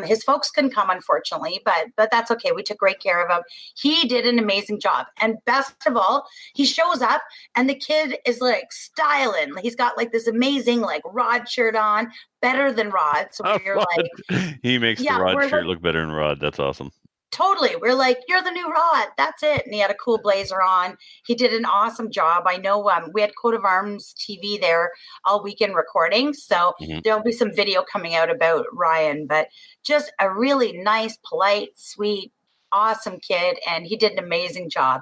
His folks couldn't come, unfortunately, but that's okay. We took great care of him. He did an amazing job. And best of all, he shows up and the kid is like styling. He's got like this amazing like Rod shirt on, better than Rod. So you're like, he makes the Rod shirt look better than Rod. That's awesome. Totally. We're like, you're the new Rod. That's it. And he had a cool blazer on. He did an awesome job. I know we had Coat of Arms TV there all weekend recording. So there'll be some video coming out about Ryan, but just a really nice, polite, sweet, awesome kid. And he did an amazing job.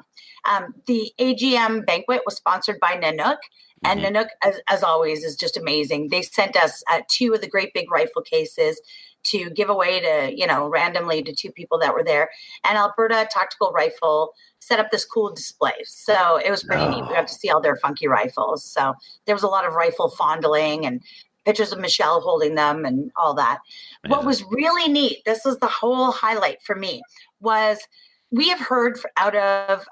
The AGM banquet was sponsored by Nanook. And Nanook, as always, is just amazing. They sent us 2 of the great big rifle cases to give away to, randomly to 2 people that were there. And Alberta Tactical Rifle set up this cool display. So it was pretty neat. We got to see all their funky rifles. So there was a lot of rifle fondling and pictures of Michelle holding them and all that. Amazing. What was really neat, this was the whole highlight for me, was we have heard out of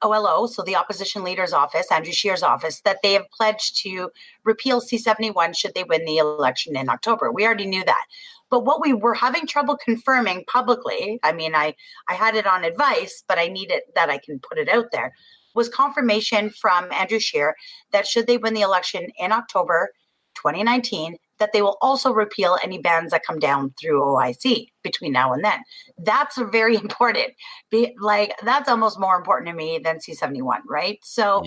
OLO, so the opposition leader's office, Andrew Scheer's office, that they have pledged to repeal C71 should they win the election in October. We already knew that. But what we were having trouble confirming publicly, I mean, I had it on advice, but I needed that I can put it out there, was confirmation from Andrew Scheer that should they win the election in October 2019, that they will also repeal any bans that come down through OIC between now and then. That's very important. That's almost more important to me than C71, right? So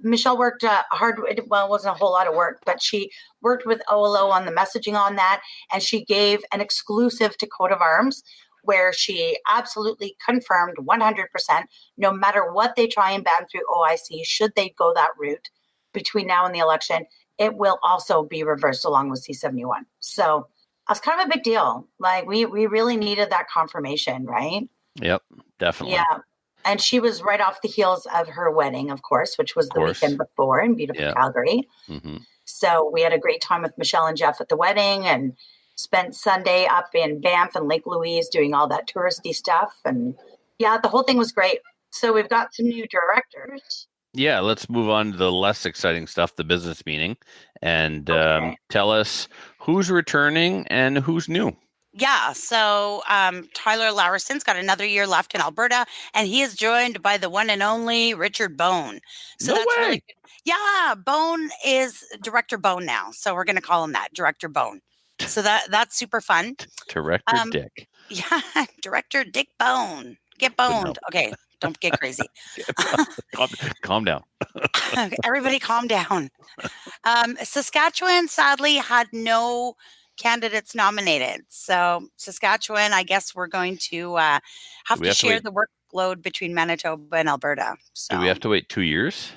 Michelle worked hard. Well, it wasn't a whole lot of work, but she worked with OLO on the messaging on that, and she gave an exclusive to Coat of Arms where she absolutely confirmed 100%, no matter what they try and ban through OIC, should they go that route between now and the election, it will also be reversed along with C71. So that's kind of a big deal. Like we really needed that confirmation, right? Yep, definitely. Yeah. And she was right off the heels of her wedding, of course, which was the weekend before in beautiful Calgary. So we had a great time with Michelle and Jeff at the wedding and spent Sunday up in Banff and Lake Louise doing all that touristy stuff. And yeah, the whole thing was great. So we've got some new directors. Yeah, let's move on to the less exciting stuff, the business meeting, and tell us who's returning and who's new. Yeah, so Tyler Larison's got another year left in Alberta, and he is joined by the one and only Richard Bone. So no that's way. Really good. Yeah, Bone is Director Bone now, so we're going to call him that, Director Bone. So that's super fun. Director Dick. Yeah, Director Dick Bone. Get boned. Okay. Don't get crazy. Calm down. Everybody calm down. Saskatchewan, sadly, had no candidates nominated. So Saskatchewan, I guess we're going to have to share the workload between Manitoba and Alberta. So. Do we have to wait 2 years?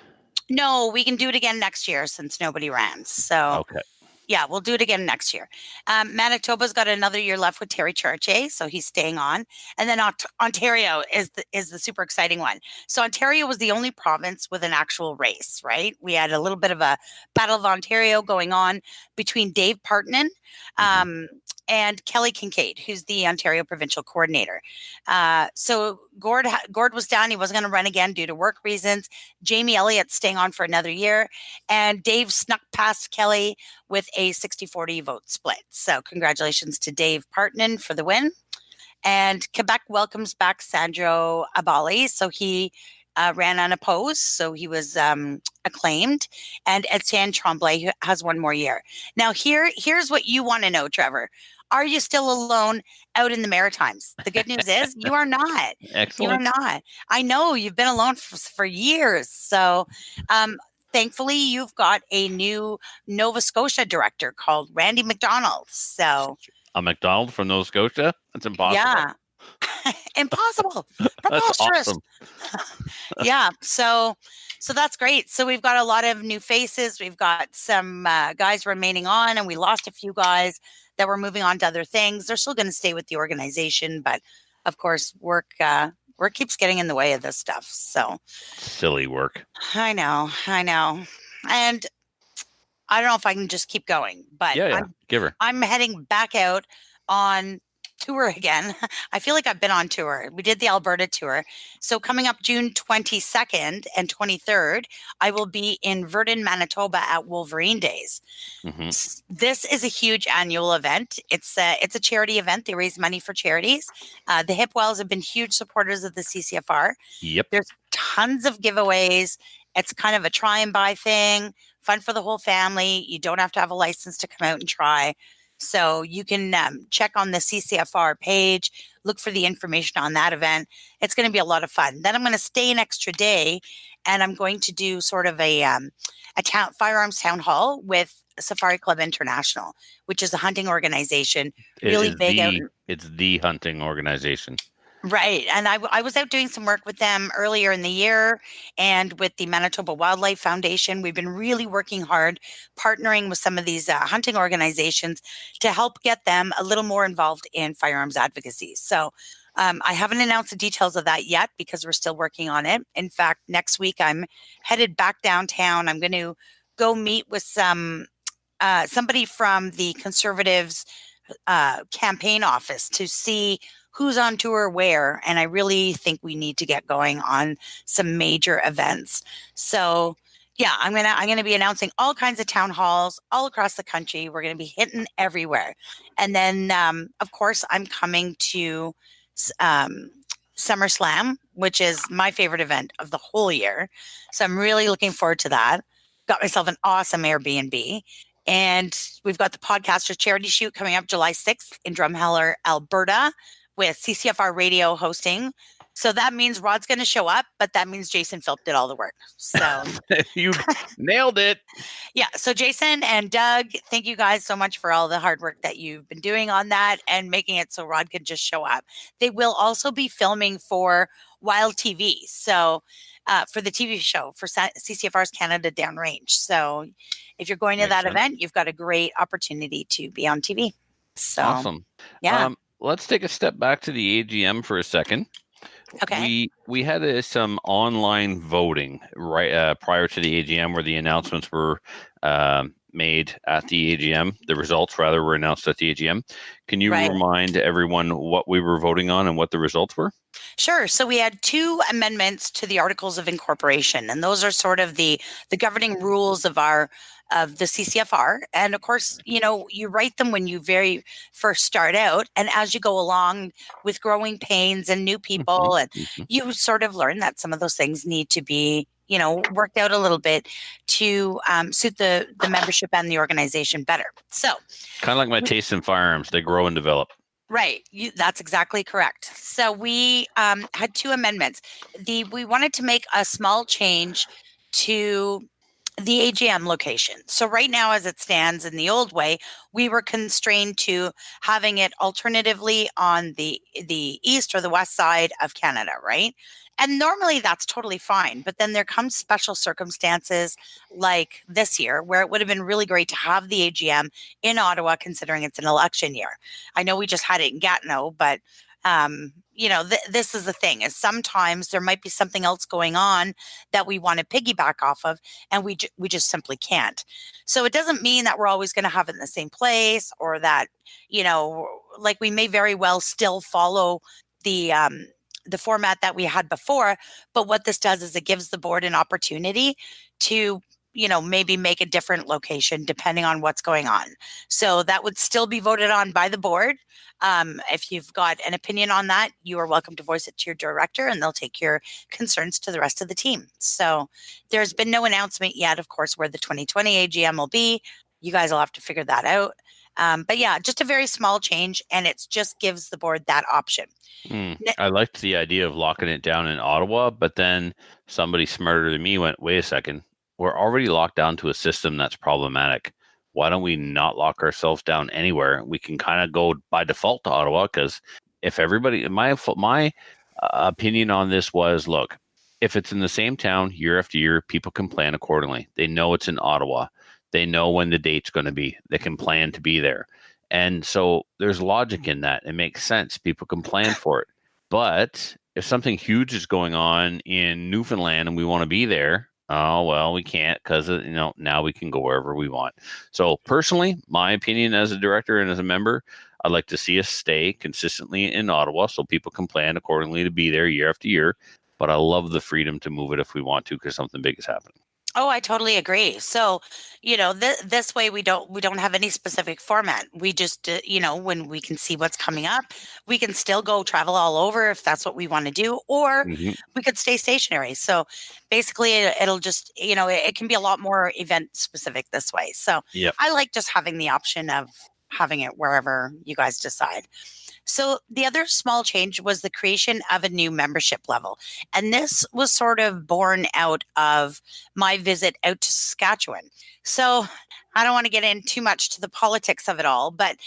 No, we can do it again next year since nobody ran. So okay. Yeah, we'll do it again next year. Manitoba's got another year left with Terry Chartier, so he's staying on. And then Ontario is the super exciting one. So Ontario was the only province with an actual race, right? We had a little bit of a Battle of Ontario going on between Dave Partonen and Kelly Kincaid, who's the Ontario provincial coordinator. So Gord was down. He wasn't going to run again due to work reasons. Jamie Elliott's staying on for another year. And Dave snuck past Kelly with a 60-40 vote split. So congratulations to Dave Partonen for the win. And Quebec welcomes back Sandro Abali. So he ran unopposed, so he was acclaimed. And Etienne Tremblay who has one more year. Now here's what you want to know, Trevor. Are you still alone out in the Maritimes? The good news is you are not. Excellent. You are not. I know you've been alone for years. So thankfully, you've got a new Nova Scotia director called Randy McDonald. So a McDonald from Nova Scotia? That's impossible. Yeah. Impossible. That's awesome. Yeah. So that's great. So we've got a lot of new faces. We've got some guys remaining on, and we lost a few guys that were moving on to other things. They're still going to stay with the organization, but of course, work keeps getting in the way of this stuff. So silly work. I know. And I don't know if I can just keep going, but yeah. Give her. I'm heading back out on tour again. I feel like I've been on tour. We did the Alberta tour. So coming up June 22nd and 23rd, I will be in Virden, Manitoba at Wolverine Days. This is a huge annual event. It's a charity event. They raise money for charities. The Hip Wells have been huge supporters of the CCFR. Yep. There's tons of giveaways. It's kind of a try and buy thing, fun for the whole family. You don't have to have a license to come out and try. So you can check on the CCFR page, look for the information on that event. It's going to be a lot of fun. Then I'm going to stay an extra day, and I'm going to do sort of a firearms town hall with Safari Club International, which is a hunting organization. Really big. It's the hunting organization. Right. And I was out doing some work with them earlier in the year, and with the Manitoba Wildlife Foundation. We've been really working hard, partnering with some of these hunting organizations to help get them a little more involved in firearms advocacy. So I haven't announced the details of that yet because we're still working on it. In fact, next week I'm headed back downtown. I'm going to go meet with somebody from the Conservatives campaign office to see who's on tour where. And I really think we need to get going on some major events. So yeah, I'm gonna be announcing all kinds of town halls all across the country. We're gonna be hitting everywhere. And then of course I'm coming to SummerSlam, which is my favorite event of the whole year. So I'm really looking forward to that. Got myself an awesome Airbnb. And we've got the Podcasters Charity Shoot coming up July 6th in Drumheller, Alberta, with CCFR Radio hosting. So that means Rod's going to show up, but that means Jason Philp did all the work. So you nailed it. Yeah. So Jason and Doug, thank you guys so much for all the hard work that you've been doing on that and making it so Rod could just show up. They will also be filming for Wild TV. So for the TV show for CCFR's Canada Downrange. So if you're going to that event, you've got a great opportunity to be on TV. So awesome. Yeah. Let's take a step back to the AGM for a second. Okay. We had some online voting right prior to the AGM where the announcements were made at the AGM. The results rather were announced at the AGM. Can you remind everyone what we were voting on and what the results were? Sure. So we had 2 amendments to the Articles of Incorporation, and those are sort of the governing rules of the CCFR. And of course, you write them when you very first start out. And as you go along with growing pains and new people, and you sort of learn that some of those things need to be, worked out a little bit to suit the membership and the organization better. So kind of like my taste in firearms, they grow and develop. Right. That's exactly correct. So we had 2 amendments. We wanted to make a small change to the AGM location. So right now, as it stands in the old way, we were constrained to having it alternatively on the east or the west side of Canada, right? And normally that's totally fine. But then there comes special circumstances like this year where it would have been really great to have the AGM in Ottawa, considering it's an election year. I know we just had it in Gatineau, but this is the thing, is sometimes there might be something else going on that we want to piggyback off of, and we just simply can't. So it doesn't mean that we're always going to have it in the same place, or that, like we may very well still follow the format that we had before. But what this does is it gives the board an opportunity to maybe make a different location depending on what's going on. So that would still be voted on by the board. If you've got an opinion on that, you are welcome to voice it to your director, and they'll take your concerns to the rest of the team. So there's been no announcement yet, of course, where the 2020 AGM will be. You guys will have to figure that out. But yeah, just a very small change, and it just gives the board that option. I liked the idea of locking it down in Ottawa, but then somebody smarter than me went, wait a second, we're already locked down to a system that's problematic. Why don't we not lock ourselves down anywhere? We can kind of go by default to Ottawa, because if everybody, my opinion on this was, look, if it's in the same town year after year, people can plan accordingly. They know it's in Ottawa. They know when the date's going to be. They can plan to be there. And so there's logic in that. It makes sense. People can plan for it. But if something huge is going on in Newfoundland and we want to be there, oh, well, we can't, because, now we can go wherever we want. So personally, my opinion as a director and as a member, I'd like to see us stay consistently in Ottawa so people can plan accordingly to be there year after year. But I love the freedom to move it if we want to, because something big is happening. Oh, I totally agree. So, this way we don't have any specific format. We just, when we can see what's coming up, we can still go travel all over if that's what we want to do, or we could stay stationary. So basically it'll just, it can be a lot more event specific this way. So I like just having the option of having it wherever you guys decide. So the other small change was the creation of a new membership level. And this was sort of born out of my visit out to Saskatchewan. So I don't want to get in too much to the politics of it all, but,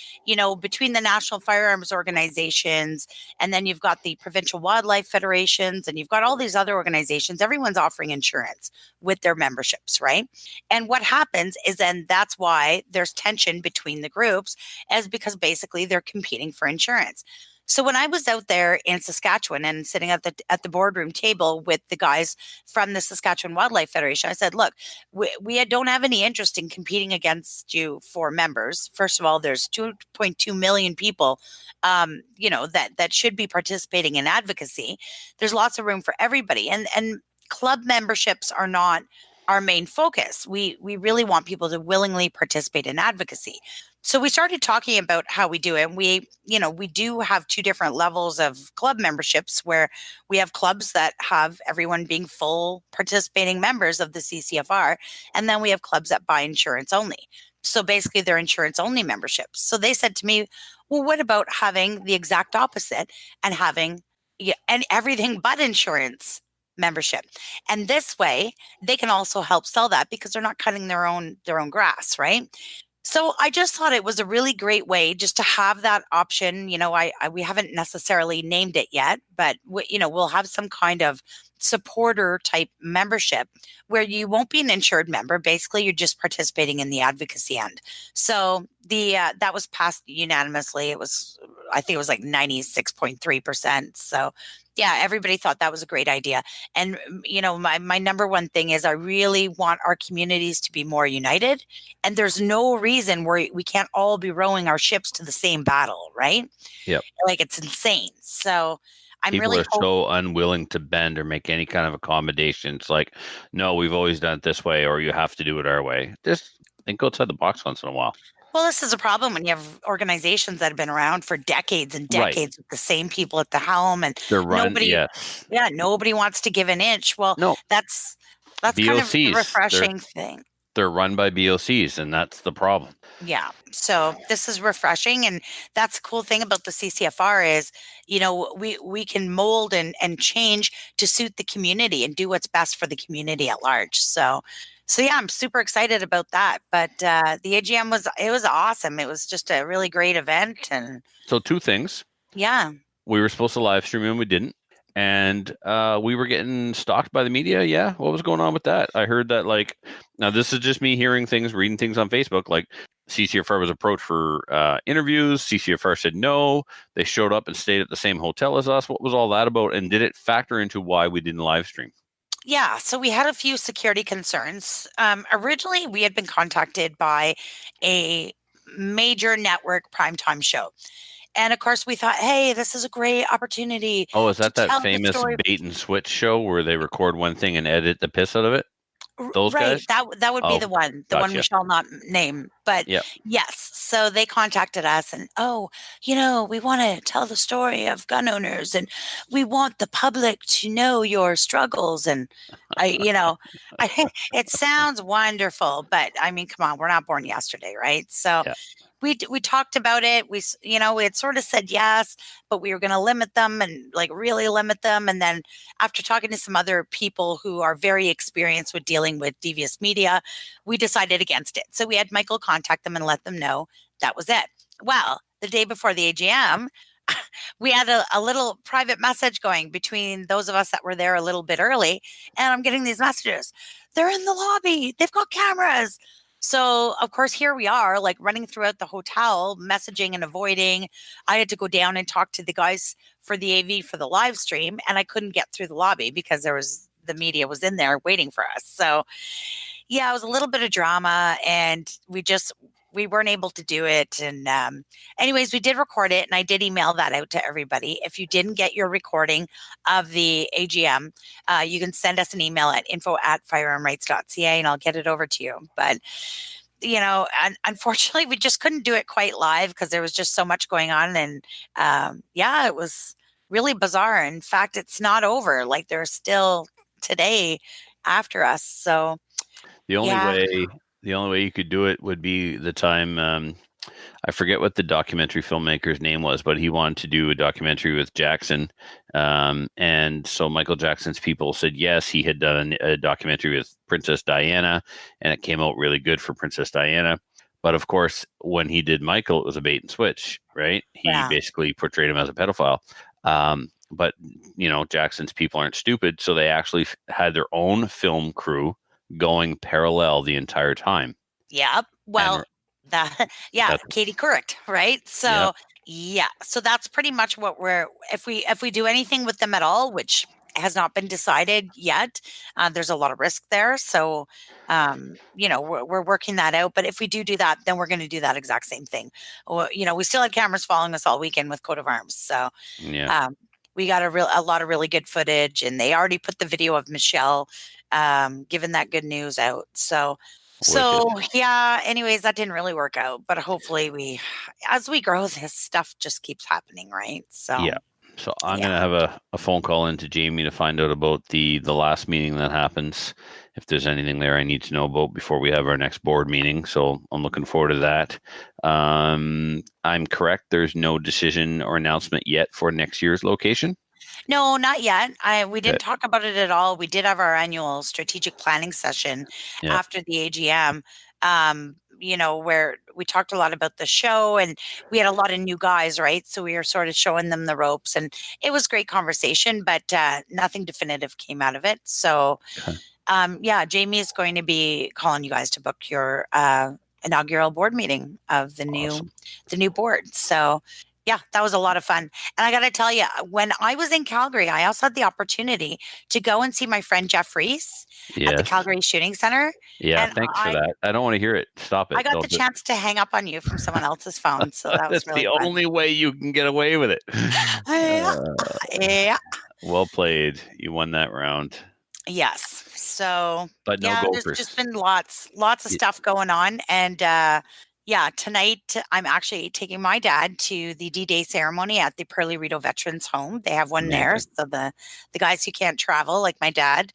between the national firearms organizations, and then you've got the provincial wildlife federations, and you've got all these other organizations, everyone's offering insurance with their memberships, right? And what happens is then that's why there's tension between the groups, as because basically they're competing for insurance. So when I was out there in Saskatchewan and sitting at the boardroom table with the guys from the Saskatchewan Wildlife Federation, I said, look, we don't have any interest in competing against you for members. First of all, there's 2.2 million people, that should be participating in advocacy. There's lots of room for everybody. And club memberships are not our main focus. We really want people to willingly participate in advocacy. So we started talking about how we do it. We do have two different levels of club memberships, where we have clubs that have everyone being full participating members of the CCFR. And then we have clubs that buy insurance only. So basically they're insurance only memberships. So they said to me, well, what about having the exact opposite and having and everything but insurance membership? And this way they can also help sell that, because they're not cutting their own grass, right? So I just thought it was a really great way just to have that option. We haven't necessarily named it yet, but we'll have some kind of supporter type membership where you won't be an insured member. Basically, you're just participating in the advocacy end. So that was passed unanimously. I think it was like 96.3%. So yeah, everybody thought that was a great idea. And, my number one thing is I really want our communities to be more united. And there's no reason where we can't all be rowing our ships to the same battle, right? Yep. Like, it's insane. So People are so unwilling to bend or make any kind of accommodations. Like, no, we've always done it this way, or you have to do it our way. Just think outside the box once in a while. Well, this is a problem when you have organizations that have been around for decades and decades with the same people at the helm, and nobody wants to give an inch. Well, no. that's kind of a refreshing thing. they're run by BOCs, and that's the problem. Yeah. So this is refreshing. And that's the cool thing about the CCFR is, we can mold and change to suit the community and do what's best for the community at large. So yeah, I'm super excited about that. But the AGM was awesome. It was just a really great event. And so 2 things. Yeah. We were supposed to live stream and we didn't. And we were getting stalked by the media. Yeah. What was going on with that? I heard that, now this is just me hearing things, reading things on Facebook, CCFR was approached for interviews. CCFR said no. They showed up and stayed at the same hotel as us. What was all that about? And did it factor into why we didn't live stream? Yeah, so we had a few security concerns. Originally, we had been contacted by a major network primetime show. And of course, we thought, hey, this is a great opportunity. Oh, is that famous bait and switch show where they record one thing and edit the piss out of it? Those guys? That would be the one, one we shall not name. But yes, so they contacted us and, we want to tell the story of gun owners and we want the public to know your struggles. And it sounds wonderful, but I mean, come on, we're not born yesterday, right? So we talked about it. We had sort of said yes, but we were going to limit them and really limit them. And then after talking to some other people who are very experienced with dealing with devious media, we decided against it. So we had Michael contact them and let them know that was it. Well, the day before the AGM, we had a little private message going between those of us that were there a little bit early. And I'm getting these messages. They're in the lobby. They've got cameras. So, of course, here we are, running throughout the hotel, messaging and avoiding. I had to go down and talk to the guys for the AV for the live stream, and I couldn't get through the lobby because the media was in there waiting for us. So, yeah, it was a little bit of drama, and we weren't able to do it. And anyways, we did record it, and I did email that out to everybody. If you didn't get your recording of the AGM, you can send us an email at info@firearmrights.ca, and I'll get it over to you. But, unfortunately, we just couldn't do it quite live because there was just so much going on. And, it was really bizarre. In fact, it's not over. There's still today after us. So the only way you could do it would be the time, I forget what the documentary filmmaker's name was, but he wanted to do a documentary with Jackson. And so Michael Jackson's people said yes. He had done a documentary with Princess Diana, and it came out really good for Princess Diana. But of course, when he did Michael, it was a bait and switch, right? He basically portrayed him as a pedophile. But, Jackson's people aren't stupid, so they actually had their own film crew going parallel the entire time. Yep. Well, Katie Couric, right? So so that's pretty much what if we do anything with them at all, which has not been decided yet, there's a lot of risk there. So, we're working that out. But if we do that, then we're going to do that exact same thing. We still had cameras following us all weekend with Coat of Arms. So, we got a lot of really good footage, and they already put the video of Michelle giving that good news out. So anyways, that didn't really work out, but hopefully as we grow, this stuff just keeps happening, right? So so I'm going to have a phone call into Jamie to find out about the last meeting that happens. If there's anything there I need to know about before we have our next board meeting. So I'm looking forward to that. I'm correct. There's no decision or announcement yet for next year's location. No, not yet. We didn't talk about it at all. We did have our annual strategic planning session after the AGM, where we talked a lot about the show, and we had a lot of new guys, right? So we were sort of showing them the ropes, and it was great conversation, but nothing definitive came out of it. So, Jamie is going to be calling you guys to book your inaugural board meeting of the new board. So, yeah, that was a lot of fun. And I got to tell you, when I was in Calgary, I also had the opportunity to go and see my friend Jeff Reese at the Calgary Shooting Center. Yeah, and thanks for that. I don't want to hear it. Stop it. I got the chance to hang up on you from someone else's phone. So that was really fun. That's the only way you can get away with it. Well played. You won that round. Yes. So, but no gophers. There's just been lots of stuff going on. And, tonight I'm actually taking my dad to the D-Day ceremony at the Pearly Rito Veterans Home. They have one there. So the guys who can't travel, like my dad,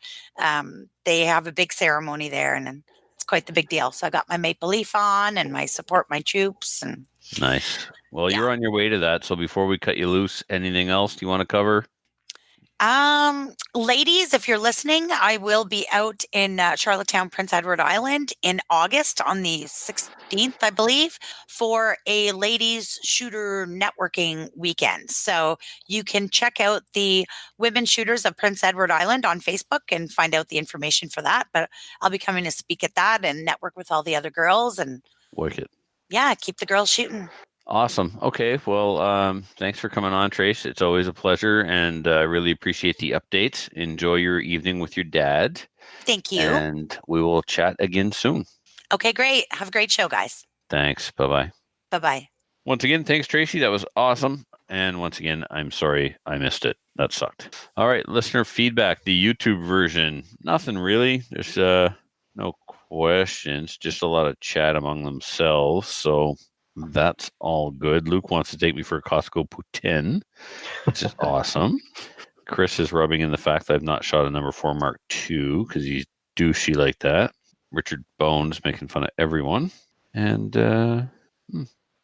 they have a big ceremony there, and it's quite the big deal. So I got my maple leaf on and my support my troops. And nice. Well, you're on your way to that. So before we cut you loose, anything else you want to cover? Ladies, if you're listening, I will be out in Charlottetown, Prince Edward Island in August on the 16th, I believe, for a ladies shooter networking weekend. So you can check out the Women Shooters of Prince Edward Island on Facebook and find out the information for that. But I'll be coming to speak at that and network with all the other girls and Wicked. Yeah, keep the girls shooting. Awesome. Okay. Well, thanks for coming on, Trace. It's always a pleasure, and I really appreciate the updates. Enjoy your evening with your dad. Thank you. And we will chat again soon. Okay, great. Have a great show, guys. Thanks. Bye-bye. Bye-bye. Once again, thanks, Tracy. That was awesome. And once again, I'm sorry I missed it. That sucked. All right, listener feedback, the YouTube version. Nothing really. There's no questions, just a lot of chat among themselves. So that's all good. Luke wants to take me for a Costco Poutine, which is awesome. Chris is rubbing in the fact that I've not shot a number 4 Mark II because he's douchey like that. Richard Bones making fun of everyone. And,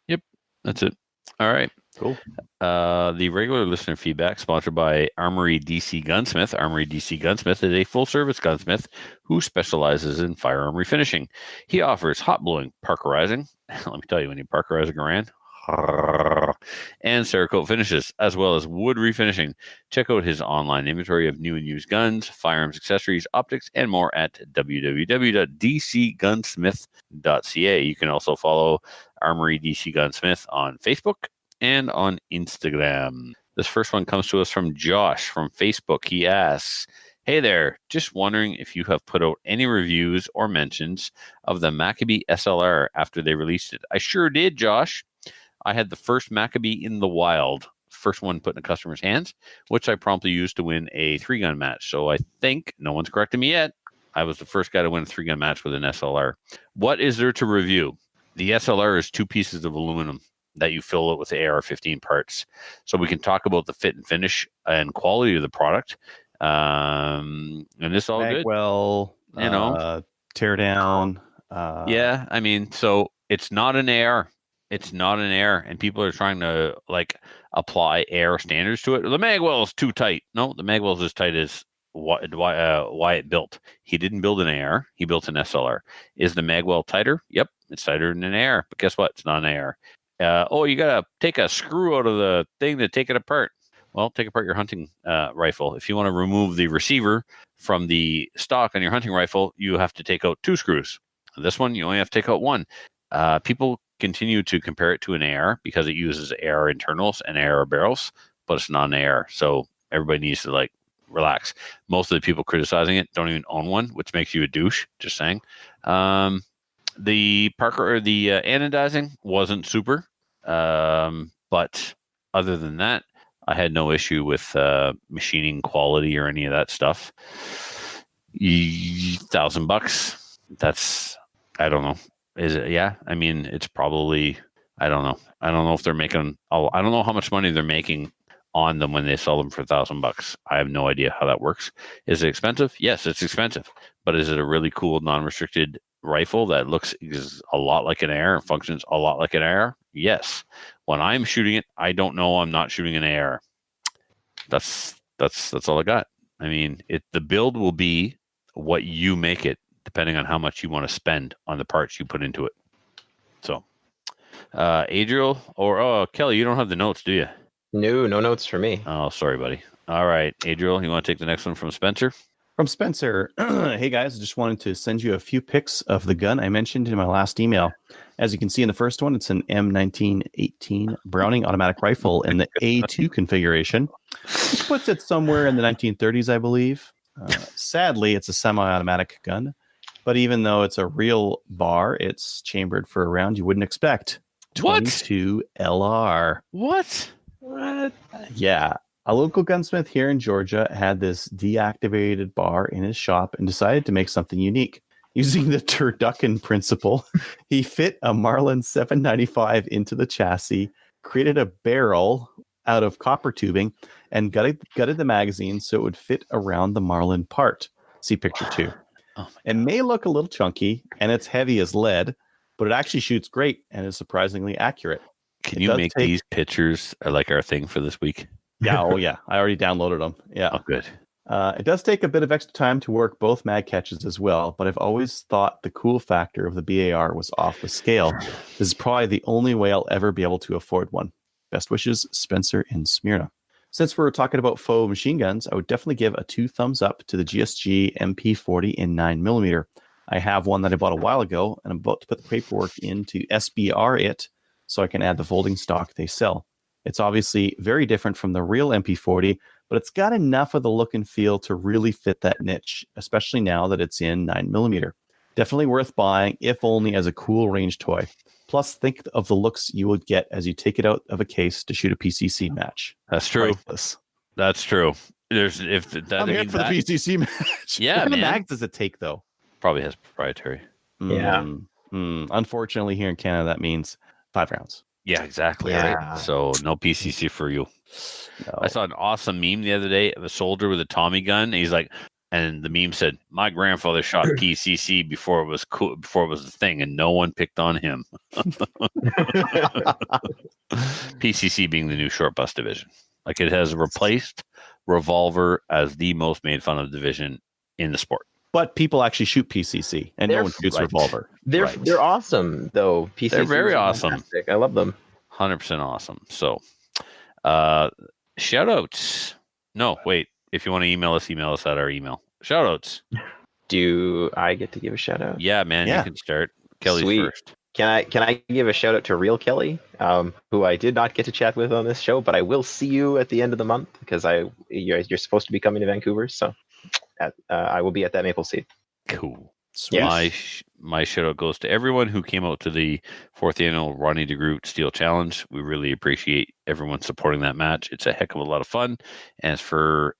yep, that's it. All right. Cool. The regular listener feedback sponsored by Armory DC Gunsmith. Armory DC Gunsmith is a full-service gunsmith who specializes in firearm refinishing. He offers hot blowing, parkerizing. Let me tell you, when you parkerize a Garand, and Cerakote finishes, as well as wood refinishing. Check out his online inventory of new and used guns, firearms, accessories, optics, and more at www.dcgunsmith.ca. You can also follow Armory DC Gunsmith on Facebook and on Instagram. This first one comes to us from Josh from Facebook. He asks, hey there, just wondering if you have put out any reviews or mentions of the Maccabee SLR after they released it. I sure did, Josh. I had the first Maccabee in the wild, first one put in a customer's hands, which I promptly used to win a 3-gun match. So I think, no one's corrected me yet, I was the first guy to win a 3-gun match with an SLR. What is there to review? The SLR is 2 pieces of aluminum that you fill it with the AR-15 parts. So we can talk about the fit and finish and quality of the product. And it's all good. Well, tear down. Yeah, I mean, so it's not an AR. It's not an AR, and people are trying to apply AR standards to it. The magwell is too tight. No, the magwell is as tight as Wyatt built. He didn't build an AR. He built an SLR. Is the magwell tighter? Yep, it's tighter than an AR. But guess what? It's not an AR. You gotta take a screw out of the thing to take it apart. Well, take apart your hunting rifle. If you want to remove the receiver from the stock on your hunting rifle, you have to take out 2 screws. This one, you only have to take out 1. People continue to compare it to an AR because it uses AR internals and AR barrels, but it's not an AR. So everybody needs to relax. Most of the people criticizing it don't even own one, which makes you a douche. Just saying. The anodizing wasn't super, but other than that, I had no issue with machining quality or any of that stuff. $1,000. That's, I don't know. Is it? Yeah. I mean, it's probably, I don't know. I don't know if they're making, I don't know how much money they're making on them when they sell them for $1,000. I have no idea how that works. Is it expensive? Yes, it's expensive. But is it a really cool non-restricted rifle that looks a lot like an AR and functions a lot like an AR? Yes. When I'm shooting it, I don't know I'm not shooting an AR. That's all I got. I mean, the build will be what you make it, depending on how much you want to spend on the parts you put into it. So, Adriel or Kelly, you don't have the notes, do you? No notes for me. Oh, sorry, buddy. All right, Adriel, you want to take the next one from Spencer? From Spencer. Hey, guys, I just wanted to send you a few pics of the gun I mentioned in my last email. As you can see in the first one, it's an M1918 Browning automatic rifle in the A2 configuration, which puts it somewhere in the 1930s, I believe. Sadly, it's a semi-automatic gun. But even though it's a real bar, it's chambered for a round you wouldn't expect. 22 LR. What? Yeah. A local gunsmith here in Georgia had this deactivated bar in his shop and decided to make something unique. Using the turducken principle, he fit a Marlin 795 into the chassis, created a barrel out of copper tubing, and gutted the magazine so it would fit around the Marlin part. See picture 2. It may look a little chunky and it's heavy as lead, but it actually shoots great and is surprisingly accurate. Can you make these pictures like our thing for this week? Yeah. Oh, yeah. I already downloaded them. Yeah. Oh, good. It does take a bit of extra time to work both mag catches as well, but I've always thought the cool factor of the BAR was off the scale. This is probably the only way I'll ever be able to afford one. Best wishes, Spencer in Smyrna. Since we're talking about faux machine guns, I would definitely give a 2 thumbs up to the GSG MP40 in 9mm. I have one that I bought a while ago, and I'm about to put the paperwork in to SBR it so I can add the folding stock they sell. It's obviously very different from the real MP40, but it's got enough of the look and feel to really fit that niche, especially now that it's in 9mm. Definitely worth buying, if only as a cool range toy. Plus, think of the looks you would get as you take it out of a case to shoot a PCC match. That's true. Priceless. That's true. I'm here for the PCC match. Yeah, what kind of mag does it take, though? Probably has proprietary. Yeah. Unfortunately, here in Canada, that means 5 rounds. Yeah, exactly. Yeah. Right. So no PCC for you. No. I saw an awesome meme the other day of a soldier with a Tommy gun. And he's like, and the meme said, "My grandfather shot PCC before it was cool, before it was the thing, and no one picked on him." PCC being the new short bus division, like it has replaced revolver as the most made fun of division in the sport. But people actually shoot PCC, and no one shoots revolver. They're awesome, though. PCC They're very awesome. Fantastic. I love them. 100% awesome. So, shout outs. No, wait. If you want to email us at our email. Shout outs. Do I get to give a shout out? Yeah, man. Yeah. You can start. Kelly's Sweet. first. Can I give a shout out to Real Kelly, who I did not get to chat with on this show, but I will see you at the end of the month because you're supposed to be coming to Vancouver, so I will be at that Maple Seed. Cool. Yes. My shout out goes to everyone who came out to the 4th annual Ronnie DeGroot Steel Challenge. We really appreciate everyone supporting that match. It's a heck of a lot of fun. And for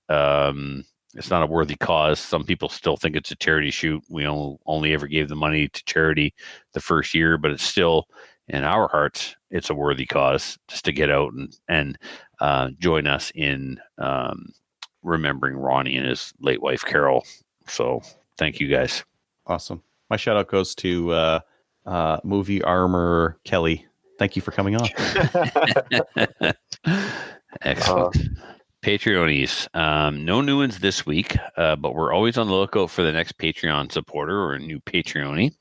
it's not a worthy cause. Some people still think it's a charity shoot. We only ever gave the money to charity the first year, but it's still in our hearts, it's a worthy cause just to get out and join us in remembering Ronnie and his late wife, Carol. So thank you guys. Awesome. My shout out goes to movie armourer Kelly. Thank you for coming on. Excellent. Patreonies. No new ones this week, but we're always on the lookout for the next Patreon supporter or a new Patreonie.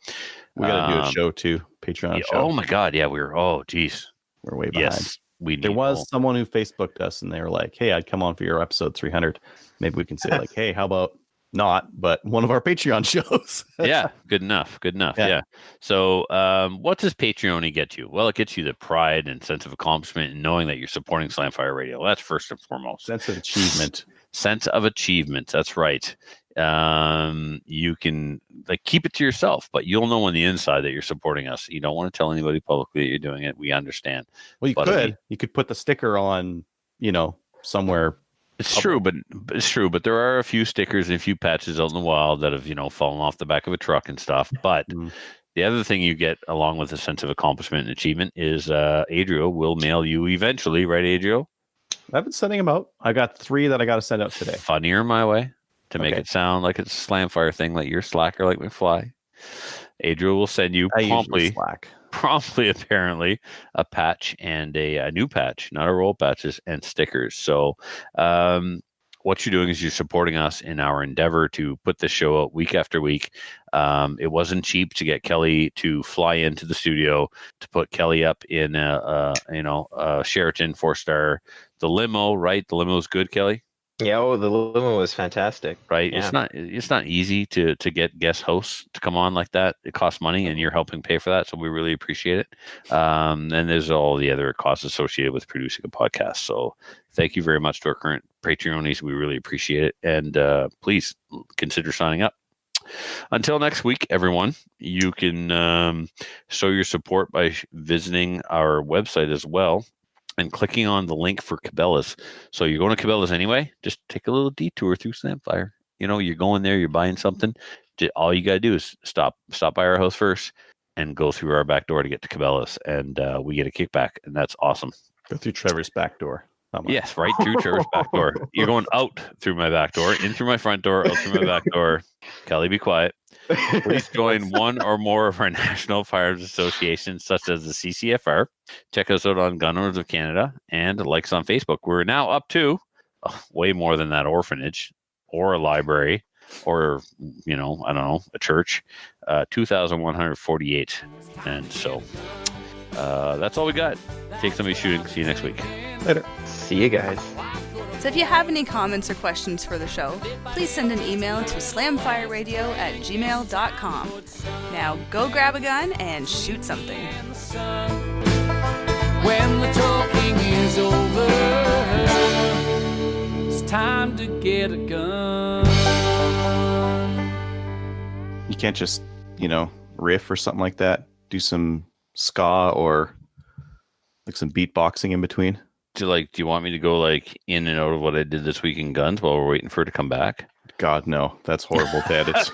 We got to do a show too. Patreon show. Oh my God. Yeah, we're way behind. Yes. There was someone who Facebooked us and they were like, "Hey, I'd come on for your episode 300. Maybe we can say like, hey, how about not, but one of our Patreon shows." Yeah, good enough. Yeah. So what does Patreon get you? Well, it gets you the pride and sense of accomplishment and knowing that you're supporting Slamfire Radio. That's first and foremost. Sense of achievement. Sense of achievement. That's right. You can keep it to yourself, but you'll know on the inside that you're supporting us. You don't want to tell anybody publicly that you're doing it. We understand. Well, you could put the sticker on, somewhere. It's true, but there are a few stickers and a few patches out in the wild that have, fallen off the back of a truck and stuff. But the other thing you get along with a sense of accomplishment and achievement is Adriel will mail you eventually, right, Adriel? I've been sending them out. I got 3 that I got to send out today. Funnier my way to make it sound like it's a Slamfire thing, like you're slacker like McFly. Adriel will send you promptly apparently a patch and a new patch, not a roll patches and stickers. So what you're doing is you're supporting us in our endeavor to put this show out week after week. It wasn't cheap to get Kelly to fly into the studio, to put Kelly up in a Sheraton 4-star, the limo, right? The limo is good, Kelly. Yeah, the limo was fantastic. Right. Yeah. It's not easy to get guest hosts to come on like that. It costs money and you're helping pay for that. So we really appreciate it. And there's all the other costs associated with producing a podcast. So thank you very much to our current Patreonies. We really appreciate it. And please consider signing up. Until next week, everyone, you can show your support by visiting our website as well and clicking on the link for Cabela's. So you're going to Cabela's anyway, just take a little detour through Slamfire. You're going there, you're buying something. All you got to do is stop by our house first and go through our back door to get to Cabela's. And we get a kickback, and that's awesome. Go through Trevor's back door. Yes, right through Trevor's back door. You're going out through my back door, in through my front door, out through my back door. Kelly, be quiet. Please join one or more of our national firearms associations, such as the CCFR. Check us out on Gun Owners of Canada and like us on Facebook. We're now up to way more than that orphanage or a library or, I don't know, a church. 2,148. And so that's all we got. Take somebody shooting. See you next week. Later. See you guys. So if you have any comments or questions for the show, please send an email to slamfireradio@gmail.com. Now go grab a gun and shoot something. When the talking is over, it's time to get a gun. You can't just, riff or something like that. Do some ska or like some beatboxing in between. Do you want me to go like in and out of what I did this week in guns while we're waiting for it to come back? God, no. That's horrible, Dad. It's